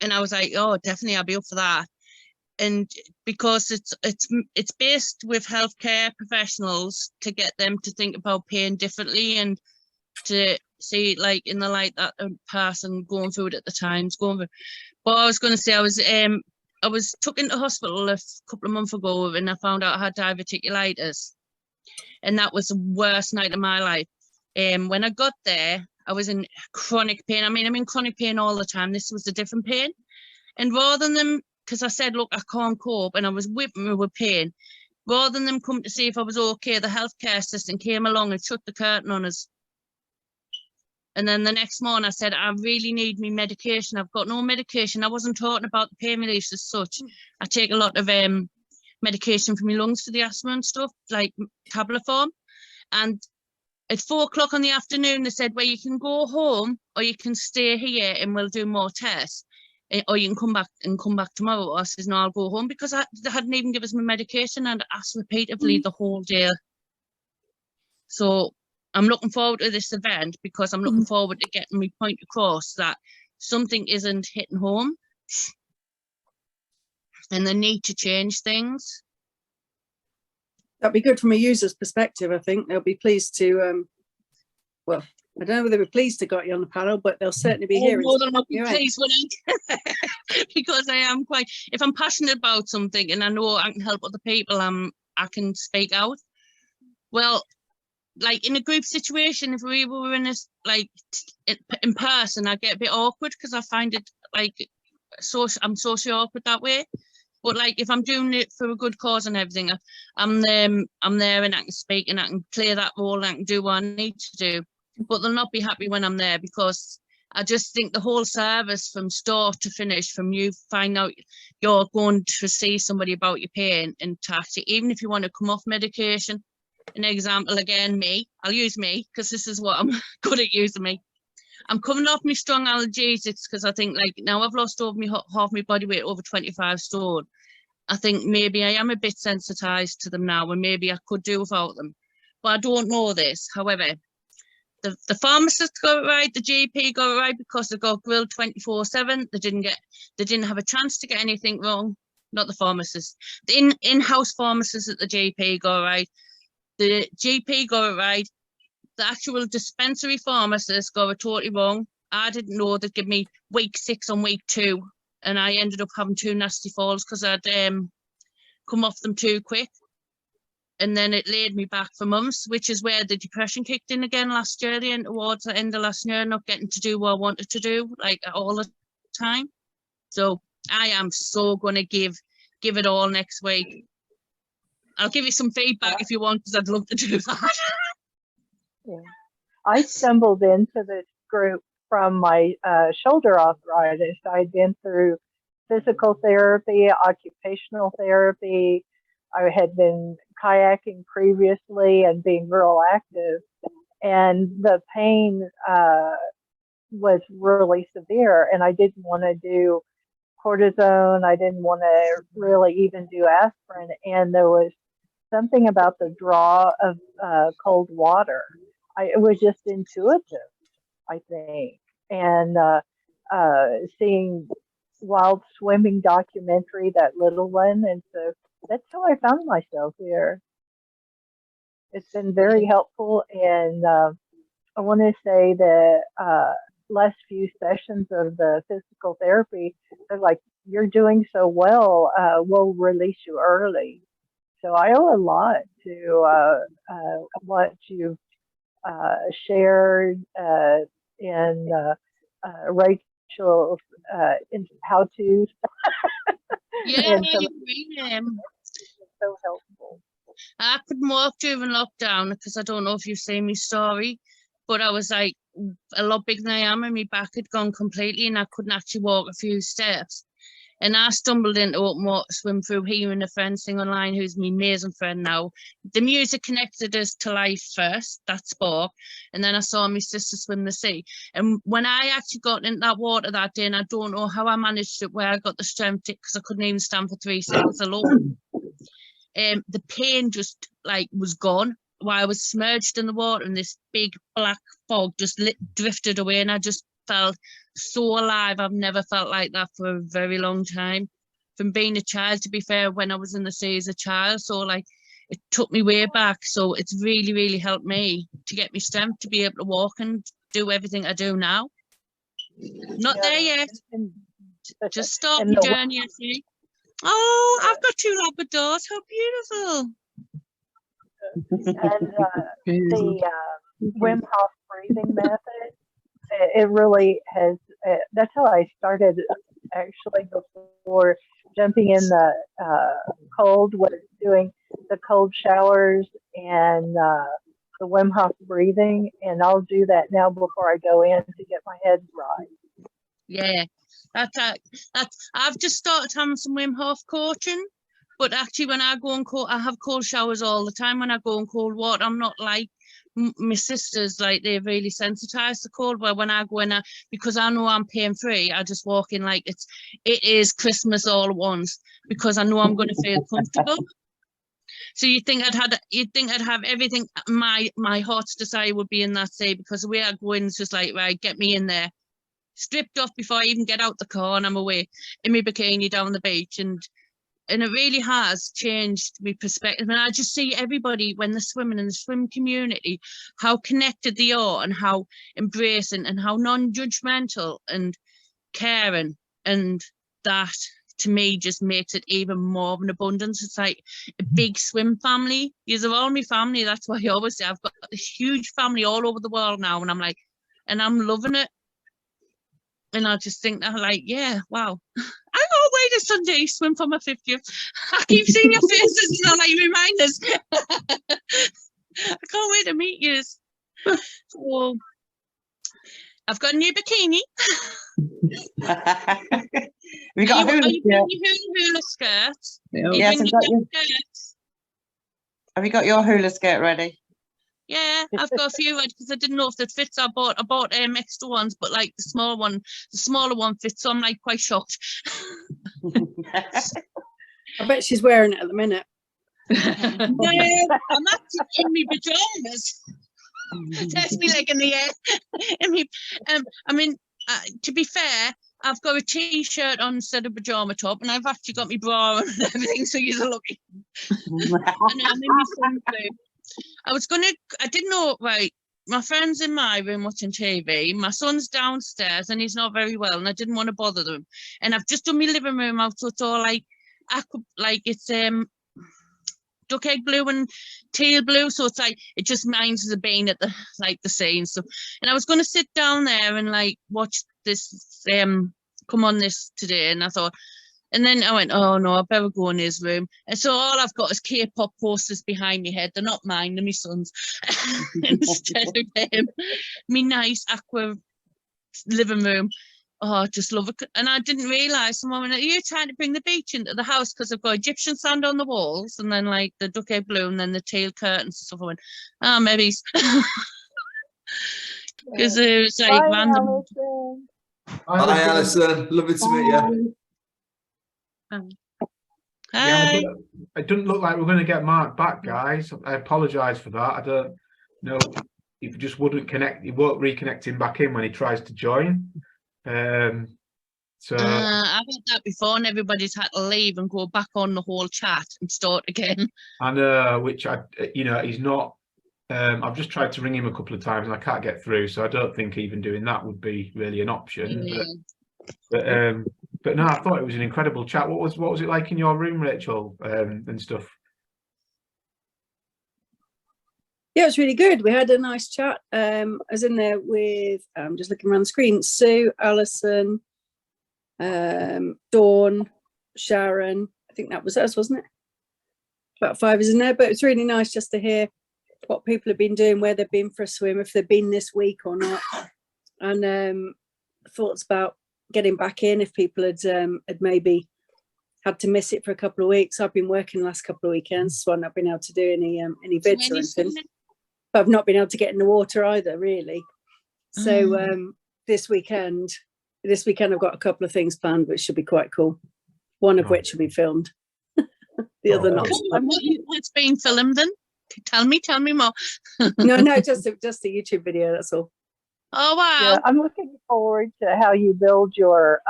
And I was like, oh, definitely, I'll be up for that. And because it's based with healthcare professionals to get them to think about pain differently and to see like in the light that a person going through it at the time's going through. But I was going to say, I was took into hospital a couple of months ago, and I found out I had diverticulitis, and that was the worst night of my life. When I got there, I was in chronic pain. I mean, I'm in chronic pain all the time. This was a different pain. And rather than, because I said, look, I can't cope, and I was whipping me with pain, rather than them come to see if I was okay, the healthcare assistant came along and shut the curtain on us. And then the next morning I said, I really need me medication. I've got no medication. I wasn't talking about the pain relief as such. I take a lot of medication for my lungs for the asthma and stuff, like tablet form. And at 4 o'clock in the afternoon, they said, well, you can go home or you can stay here and we'll do more tests. Or you can come back tomorrow. I says, no, I'll go home, because they hadn't even given us my medication, and I asked repeatedly the whole day. So I'm looking forward to this event, because I'm looking forward to getting my point across that something isn't hitting home and the need to change things. That'd be good from a user's perspective. I think they'll be pleased to, well, I don't know whether they're pleased to got you on the panel, but they'll certainly be hearing. More than I'll be pleased with it. Because I am quite, if I'm passionate about something and I know I can help other people, I can speak out. Well, like in a group situation, if we were in this, like in person, I get a bit awkward because I find it like, I'm socially awkward that way. But like if I'm doing it for a good cause and everything, I'm there and I can speak and I can play that role and I can do what I need to do. But they'll not be happy when I'm there, because I just think the whole service from start to finish, from you find out you're going to see somebody about your pain, and to actually, even if you want to come off medication. An example again, I'll use me, because this is what I'm good at using me. I'm coming off my strong analgesics because I think like now I've lost over half my body weight, over 25 stone. I think maybe I am a bit sensitized to them now, and maybe I could do without them. But I don't know this. However, the pharmacist got it right, the GP got it right, because they got grilled 24/7. They didn't have a chance to get anything wrong. Not the pharmacist. The in-house pharmacist at the GP got it right. The GP got it right. The actual dispensary pharmacist got it totally wrong. I didn't know they'd give me week 6 on week 2 and I ended up having 2 nasty falls because I'd come off them too quick. And then it laid me back for months, which is where the depression kicked in again last year, towards the end of last year, not getting to do what I wanted to do, like all the time. So I am so going to give it all next week. I'll give you some feedback if you want, because I'd love to do that. Yeah. I stumbled into this group from my shoulder arthritis. I'd been through physical therapy, occupational therapy. I had been kayaking previously and being real active, and the pain was really severe, and I didn't want to do cortisone. I didn't want to really even do aspirin, and there was something about the draw of cold water. It was just intuitive, I think, and seeing Wild Swimming documentary, that little one, and so that's how I found myself here. It's been very helpful, and I want to say that last few sessions of the physical therapy, they're like, "You're doing so well. We'll release you early." So I owe a lot to what you've shared in Rachel's how-tos. Yeah, And so I agree. so helpful. I couldn't walk during lockdown because I don't know if you've seen my story, but I was like a lot bigger than I am, and my back had gone completely, and I couldn't actually walk a few steps. And I stumbled into open water swim through hearing a friend sing online, who's my amazing friend now. The music connected us to life first, that spark, and then I saw my sister swim the sea. And when I actually got in that water that day, and I don't know how I managed it, where I got the strength, because I couldn't even stand for 3 seconds alone. The pain just like was gone while I was submerged in the water, and this big black fog just drifted away, and I just felt so alive. I've never felt like that for a very long time, from being a child, to be fair, when I was in the sea as a child. So like it took me way back. So it's really, really helped me to get me strength to be able to walk and do everything I do now. Not there yet. Just start my journey, I see. Oh, I've got 2 Labradors. How beautiful. And the Wim Hof breathing method, it really has, that's how I started actually before jumping in the cold, was doing the cold showers and the Wim Hof breathing. And I'll do that now before I go in to get my head right. Yeah, that's I've just started having some Wim Hof coaching, but actually when I go in cold, I have cold showers all the time. When I go in cold water, I'm not like my sisters, like they're really sensitized to cold, where when I go in, because I know I'm pain free, I just walk in like it is Christmas all at once, because I know I'm going to feel comfortable. So you'd think I'd have everything my heart's desire would be in that sea, because the way I go in is just like, right, get me in there, stripped off before I even get out the car, and I'm away in my bikini down the beach. And it really has changed my perspective. And I just see everybody when they're swimming in the swim community, how connected they are, and how embracing, and how non-judgmental and caring. And that, to me, just makes it even more of an abundance. It's like a big swim family. These are all my family. That's why I always say I've got this huge family all over the world now. And I'm like, and I'm loving it. And I just think that, like, yeah, wow. I can't wait to Sunday swim for my 50th. I keep seeing your faces, and I'm like, reminders. I can't wait to meet you. So I've got a new bikini. We got Are you bringing your hula skirts? Yes, have you got your hula skirt ready? Yeah, I've got a few because I didn't know if it fits. I bought extra ones, but like the smaller one fits, so I'm like quite shocked. I bet she's wearing it at the minute. Yeah, I'm actually in my pajamas. There's me leg in the air. I mean, to be fair, I've got a t-shirt on instead of pajama top, and I've actually got my bra on and everything, so you're lucky. And I'm in my swimsuit. I didn't know, right, my friend's in my room watching TV. My son's downstairs and he's not very well, and I didn't want to bother them. And I've just done my living room out, so it's all like it's duck egg blue and teal blue, so it's like it just reminds the being at the the sea and stuff. And I was going to sit down there and like watch this come on this today, and I thought, and then I went, oh no, I better go in his room. And so all I've got is K-pop posters behind my head. They're not mine, they're my son's. Instead of my nice aqua living room. Oh, I just love it. And I didn't realise the moment, are you trying to bring the beach into the house? Because I've got Egyptian sand on the walls and then like the duck egg blue and then the teal curtains and stuff. I went, oh, maybe. Because it was like Bye, random. Alison. Hi, Alison. Lovely to meet you. Hi. Yeah, it doesn't look like we're going to get Mark back, guys. I apologise for that. I don't know if he just wouldn't connect. He won't reconnect him back in when he tries to join. So I've had that before, and everybody's had to leave and go back on the whole chat and start again. I know, which he's not. I've just tried to ring him a couple of times and I can't get through. So I don't think even doing that would be really an option. Yeah. But no, I thought it was an incredible chat. What was it like in your room, Rachel, and stuff? Yeah, it was really good. We had a nice chat. I was in there with, just looking around the screen, Sue, Alison, Dawn, Sharon. I think that was us, wasn't it? About 5 is in there, but it's really nice just to hear what people have been doing, where they've been for a swim, if they've been this week or not, and thoughts about getting back in if people had maybe had to miss it for a couple of weeks. I've been working the last couple of weekends, so I've not been able to do any vids or anything. But I've not been able to get in the water either, really. So this weekend I've got a couple of things planned, which should be quite cool. One of which will be filmed. The other not. What's being filmed then? Tell me more. No, just a YouTube video. That's all. Oh wow! Yeah, I'm looking forward to how you build your.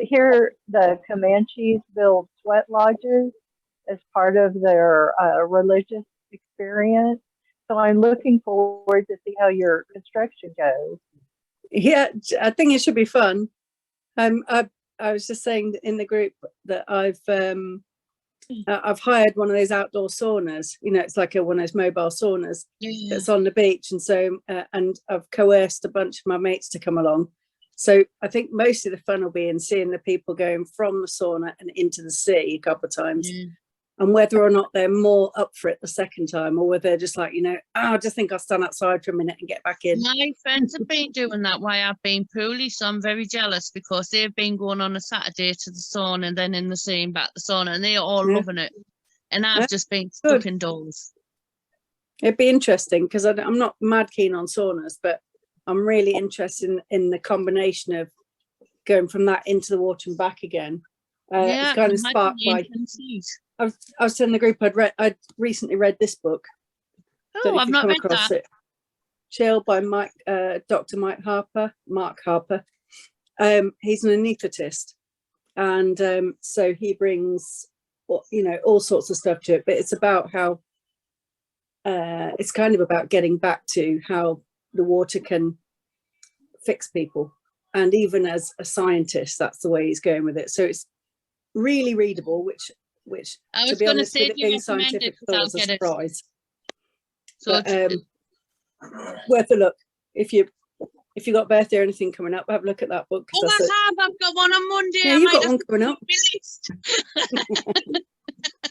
Here, the Comanches build sweat lodges as part of their religious experience. So I'm looking forward to see how your construction goes. Yeah, I think it should be fun. I was just saying in the group that I've hired one of those outdoor saunas. You know, it's like one of those mobile saunas that's on the beach, and so and I've coerced a bunch of my mates to come along. So I think most of the fun will be in seeing the people going from the sauna and into the sea a couple of times, and whether or not they're more up for it the second time, or whether they're just like, I just think I'll stand outside for a minute and get back in. My friends have been doing that while I've been poorly, so I'm very jealous because they've been going on a Saturday to the sauna and then in the sea and back to the sauna, and they're all loving it. And I've just been stuck indoors. It'd be interesting because I'm not mad keen on saunas, but I'm really interested in the combination of going from that into the water and back again. It's kind of sparked by. I was telling the group I'd recently read this book. Oh, I've not read that. It. Chill by Dr. Mark Harper. He's an anaesthetist, and so he brings all sorts of stuff to it. But it's about how it's kind of about getting back to how the water can fix people, and even as a scientist, that's the way he's going with it. So it's really readable, which to be honest, with it being scientific, was a surprise. So worth a look if you got birthday or anything coming up. Have a look at that book. Oh, I've got one on Monday. Yeah, you've got one coming up.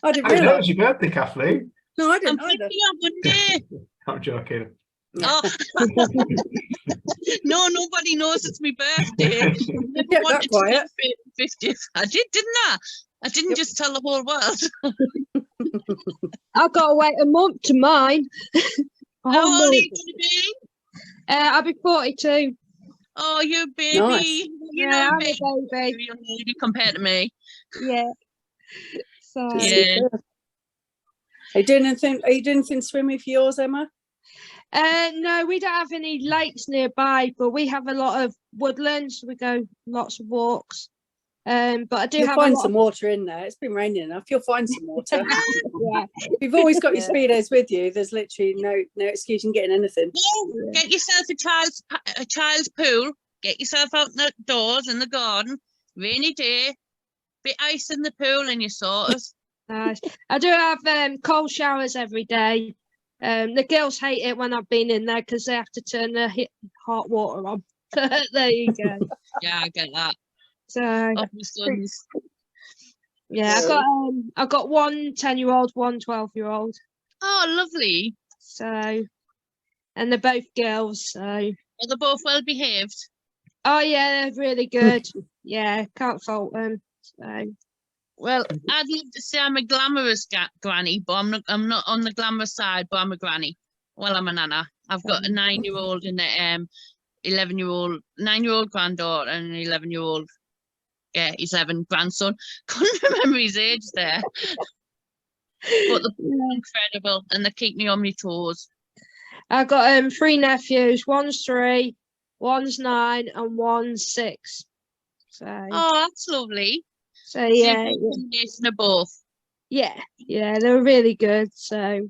I didn't realise. That was your birthday, Kathleen. No, I didn't either. On Monday. I'm joking. Oh. No, nobody knows it's my birthday. Get that quiet. 50th. I did, didn't I? I didn't just tell the whole world. I've got to wait a month to mine. How old are you going to be? I'll be 42. Oh, you baby. Nice. I'm baby. a baby. You're young baby compared to me. Yeah. So Yeah. Are you doing anything swimming for yours, Emma? no, we don't have any lakes nearby, but we have a lot of woodlands. We go lots of walks. But I do You'll have find a lot some water in there. It's been raining enough. You'll find some water. yeah. You've always got your Yeah. speedos with you. There's literally no excuse in getting anything. Get yourself a child's pool. Get yourself out the doors in the garden. Rainy day, bit ice in the pool, and you're sorted. Nice. I do have cold showers every day. The girls hate it when I've been in there because they have to turn the hot water on. There you go. Yeah, I get that. So Of my sons. yeah, I've got one 10-year-old, one 12-year-old. Oh, lovely. So, and they're both girls. So, Are they both well behaved? oh yeah, they're really good. Yeah, can't fault them. So, Well, I'd love to say I'm a glamorous granny, but I'm not on the glamorous side. But I'm a granny. Well, I'm a nana. I've got a 9-year-old and a 9-year-old granddaughter and an 11-year-old. Yeah, he's 11 grandson. Couldn't remember his age there. But they're incredible, and they keep me on my toes. I've got 3 nephews. One's 3, one's 9, and one's 6. So, Oh, that's lovely. so So yeah, you've got a combination of both. yeah, they're really good. So,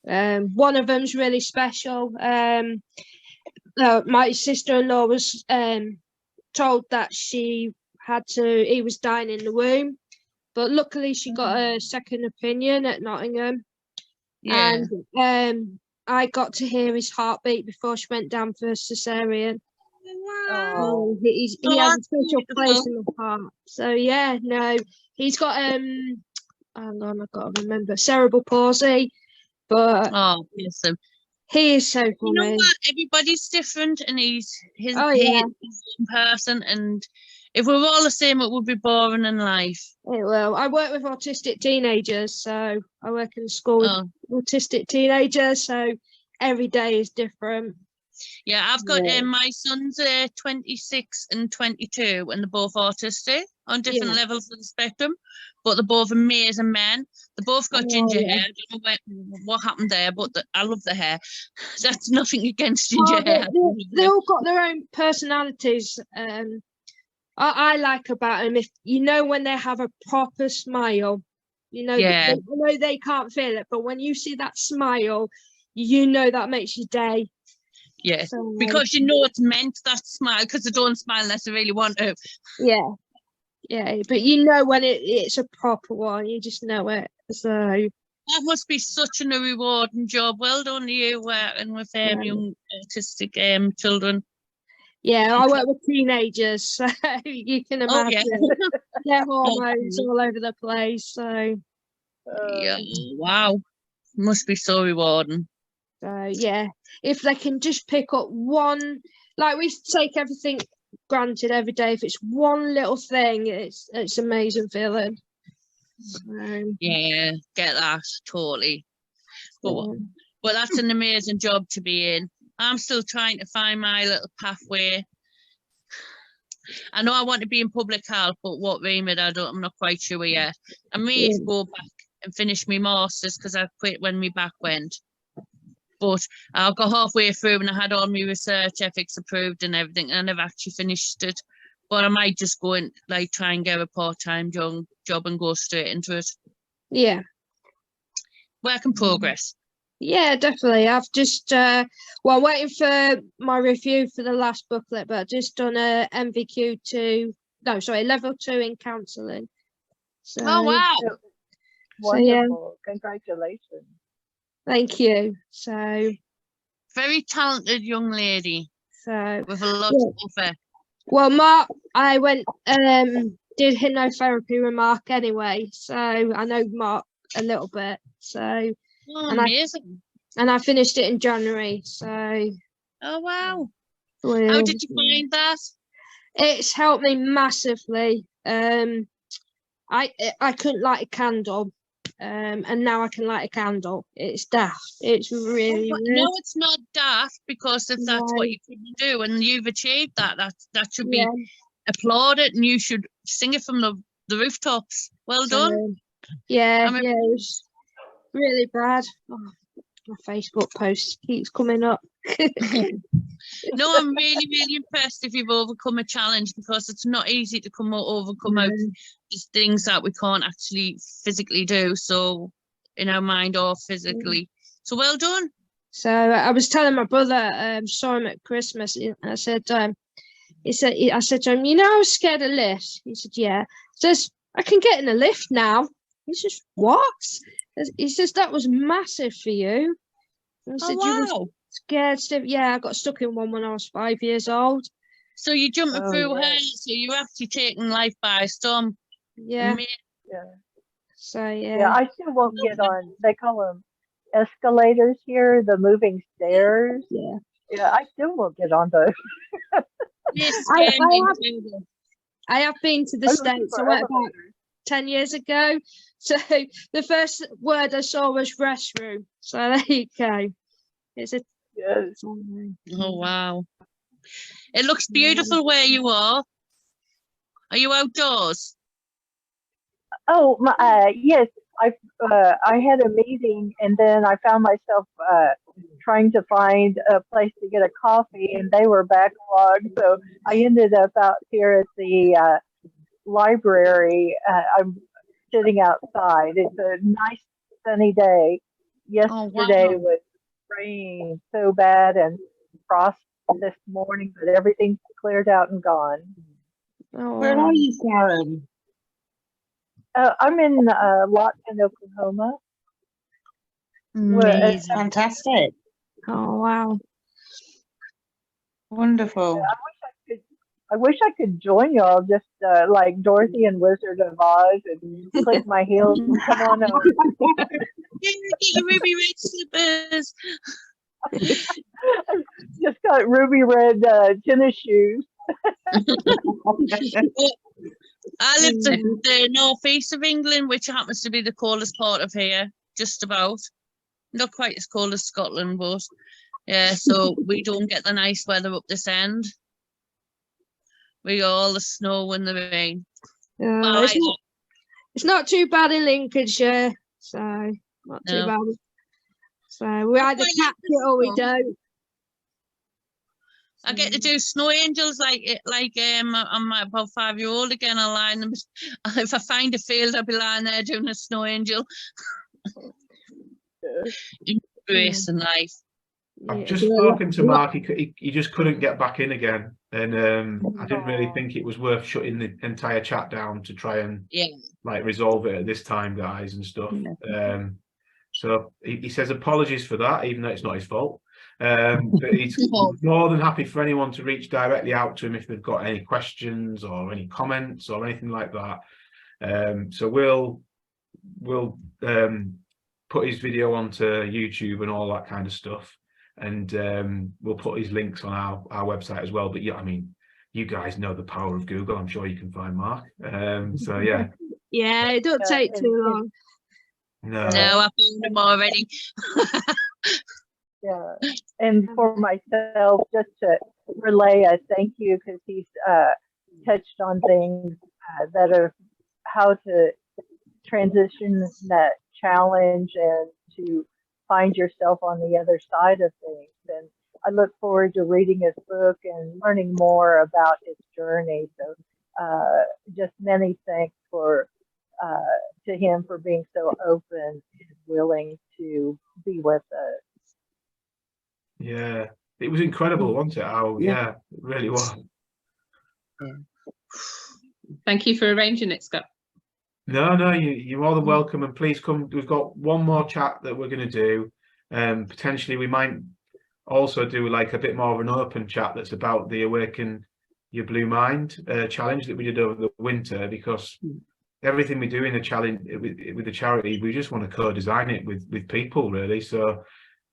one of them's really special. My sister-in-law was told that he was dying in the womb, but luckily she got a second opinion at Nottingham. Yeah. And I got to hear his heartbeat before she went down for a cesarean. Wow. He Oh, has a that's special place beautiful. in my heart. So yeah, no, he's got hang on, I've got to remember, cerebral palsy, but Oh, bless him. he is so You know funny. what? Everybody's different, and he's Oh, his yeah. own person. And if we were all the same, it would be boring in life. It will. I work with autistic teenagers, so I work in a school with Oh, autistic teenagers, so every day is different. yeah. I've got Yeah. my sons 26 and 22, and they're both autistic on different Yeah. levels of the spectrum. But they're both amazing men. They both got Oh, ginger yeah. hair. I don't know what happened there, but I love the hair. That's nothing against Oh, ginger hair. they all got their own personalities. I like about them, if you know, when they have a proper smile, you know, Yeah. I know they can't feel it, but when you see that smile, you know that makes your day. Yeah, So, because you know it's meant, that smile, because they don't smile unless they really want to. yeah, but you know when it's a proper one, you just know it. So That must be such a rewarding job. Well done to you working with young autistic children. yeah, I work with teenagers, so you can Oh, imagine yeah. their hormones all over the place. So Yeah, wow. Must be so rewarding. yeah, if they can just pick up one, like, we take everything granted every day. If it's one little thing, it's amazing feeling. Yeah, get that, totally. But that's an amazing job to be in. I'm still trying to find my little pathway. I know I want to be in public health, but what remit, I'm not quite sure yet. I may go back and finish my masters, because I quit when my back went. But I got halfway through and I had all my research ethics approved and everything, and I never actually finished it. But I might just go and try and get a part-time job and go straight into it. Yeah. Work in progress. Yeah, definitely. I've just I'm waiting for my review for the last booklet, but I've just done a level 2 in counselling. So, Oh, wow. Wonderful. Congratulations. Thank you. So, Very talented young lady with a lot to offer. Well, Mark, I went did hypnotherapy with Mark anyway, so I know Mark a little bit. So, amazing. And I finished it in January. So, oh wow! How did you find that? It's helped me massively. I couldn't light a candle, and now I can light a candle. It's daft. It's really no, it's not daft, because if that's what you couldn't do and you've achieved that, that should be applauded, and you should sing it from the rooftops. Well done. It was really bad. My Facebook post keeps coming up. No, I'm really, really impressed if you've overcome a challenge, because it's not easy to overcome out these things that we can't actually physically do. So in our mind or physically. So well done. So I was telling my brother, saw him at Christmas, and I said, I said to him, you know, I was scared of lifts. He said, yeah. He says, I can get in a lift now. He says, what? He says, that was massive for you. And I said, Oh, you were wow. scared stiff. Yeah, I got stuck in one when I was 5 years old. So you're jumping Oh, through yeah. hell, so you're actually taking life by storm. Yeah. Yeah. So Yeah, yeah. I still won't get on. They call them escalators here, the moving stairs. Yeah. Yeah, I still won't get on those. I have been to the I'm looking States. for I went about elevators. 10 years ago. So the first word I saw was restroom. So there you go. It's a Yes. Oh, wow. It looks beautiful where you are. Are you outdoors? Oh, yes. I had a meeting, and then I found myself trying to find a place to get a coffee, and they were backlogged. So I ended up out here at the library. I'm sitting outside. It's a nice sunny day. Yesterday wow. was raining so bad and frost this morning, but everything's cleared out and gone. Oh, Where are you, Karen? I'm in Lawton, Oklahoma. Amazing. Fantastic. Oh, wow. Wonderful. I wish I could join y'all, just like Dorothy and Wizard of Oz, and click my heels and come on over. Yeah, get your ruby red slippers. I've just got ruby red tennis shoes. I live in the northeast of England, which happens to be the coldest part of here, just about. Not quite as cold as Scotland, but yeah, so we don't get the nice weather up this end. We got all the snow and the rain. It's not too bad in Lincolnshire, so not too No. bad. So we either catch it or we don't. I get to do snow angels I'm about 5-year-old again. I line them. If I find a field, I'll be lying there doing a snow angel. Grace and life. I've just spoken to Mark. He just couldn't get back in again, and I didn't really think it was worth shutting the entire chat down to try and like resolve it at this time, guys, and stuff. So he says apologies for that, even though it's not his fault. But he's more than happy for anyone to reach directly out to him if they've got any questions or any comments or anything like that. So we'll put his video onto YouTube and all that kind of stuff, and we'll put his links on our website as well. But yeah, I mean, you guys know the power of Google. I'm sure you can find Mark. So yeah. Yeah, it don't take too long. No, I found him already. Yeah, and for myself, just to relay a thank you, because he's touched on things that are how to transition that challenge and to find yourself on the other side of things. And I look forward to reading his book and learning more about his journey. So just many thanks to him for being so open and willing to be with us. Yeah, it was incredible, wasn't it? Oh, yeah, it really was. Thank you for arranging it, Scott. No, you're more than welcome, and please come. We've got one more chat that we're going to do. Potentially, we might also do like a bit more of an open chat that's about the Awaken Your Blue Mind challenge that we did over the winter, because everything we do in the challenge with the charity, we just want to co-design it with people, really. So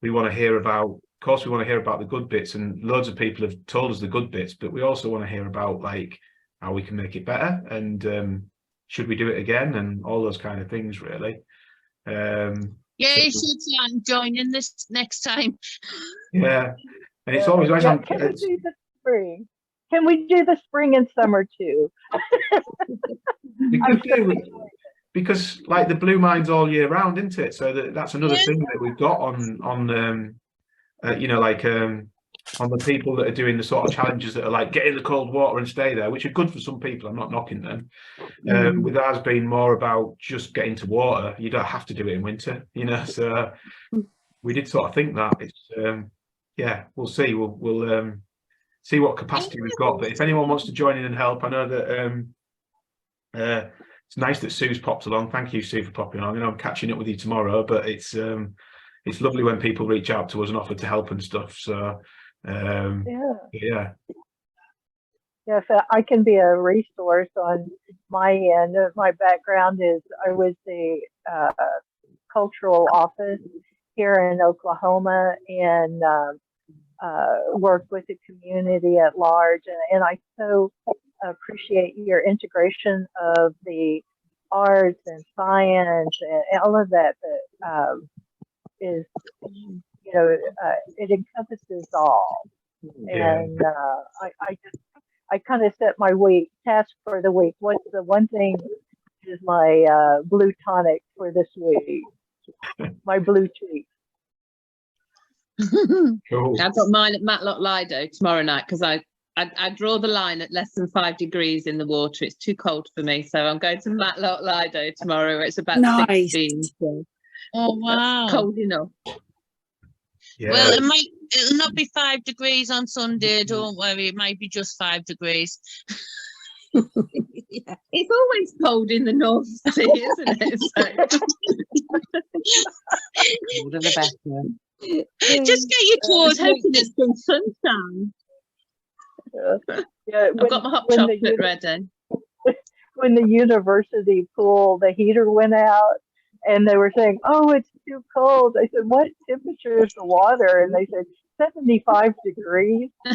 we want to hear about. Of course, we want to hear about the good bits, and loads of people have told us the good bits, but we also want to hear about like how we can make it better, and should we do it again, and all those kind of things, really. Yeah, so, you should join in this next time. Yeah, and it's always nice. Can we do the spring? Can we do the spring and summer too? because like the blue mine's all year round, isn't it? So that's another Yeah. thing that we've got on you know, like on the people that are doing the sort of challenges that are like get in the cold water and stay there, which are good for some people. I'm not knocking them. With ours being more about just getting to water, you don't have to do it in winter, you know. So we did sort of think that it's yeah, we'll see. We'll see what capacity we've got. But if anyone wants to join in and help, I know that it's nice that Sue's popped along. Thank you, Sue, for popping along. I know I'm catching up with you tomorrow, but it's lovely when people reach out to us and offer to help and stuff. So yeah. Yes, I can be a resource on my end. My background is I was the cultural office here in Oklahoma and worked with the community at large. And I so appreciate your integration of the arts and science and all of that is, you know, it encompasses all. Yeah. And I kind of set my task for the week. What's the one thing is my Bluetonic for this week? My blue cheek. Cool. I've got mine at Matlock Lido tomorrow night because I draw the line at less than 5 degrees in the water. It's too cold for me, so I'm going to Matlock Lido tomorrow. Where it's about Nice. 16. So Oh wow. cold enough. Yeah. Well, it'll not be 5 degrees on Sunday, don't worry, it might be just 5 degrees. Yeah. It's always cold in the North Sea, isn't it? So. Colder the better. Just get your toes Hoping it's some sunshine. Yeah, I've got my hot chocolate ready. When the university pool, the heater went out, and they were saying, "Oh, it's too cold." I said, "What temperature is the water?" And they said, 75 degrees. We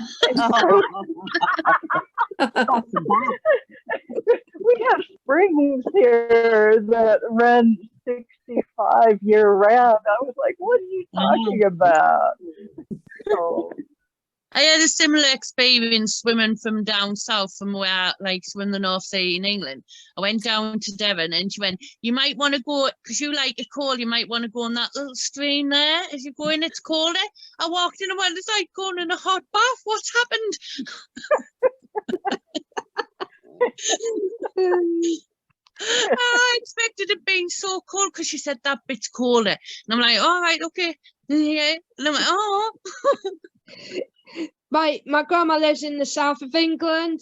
have springs here that run 65 year round. I was like, what are you talking about? So, I had a similar experience swimming from down south from where I like swim the North Sea in England. I went down to Devon and she went, you might want to go, because you like it cold, you might want to go in that little stream there. As you go in, it's colder. I walked in and went, it's like going in a hot bath. What's happened? I expected it being so cold because she said that bit's colder. And I'm like, all right, okay. Yeah. And I'm like, oh. My grandma lives in the south of England,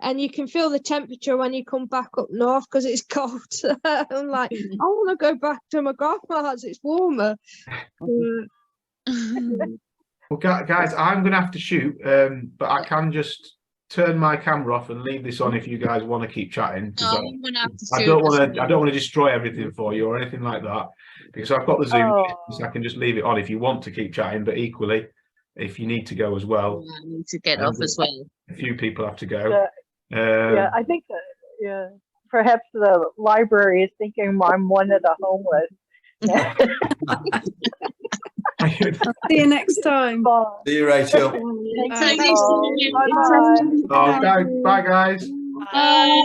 and you can feel the temperature when you come back up north because it's cold. I'm like, I want to go back to my grandma's. It's warmer. Well, guys, I'm going to have to shoot, but I can just turn my camera off and leave this on if you guys want to keep chatting. No, I'm gonna have to I don't want to destroy everything for you or anything like that, because I've got the Zoom, so I can just leave it on if you want to keep chatting. But equally, if you need to go as well, I need to get off as well. A few people have to go. Yeah, I think that, perhaps the library is thinking I'm one of the homeless. See you next time. See you, Rachel. Bye. Bye. Oh, guys, bye, guys. Bye.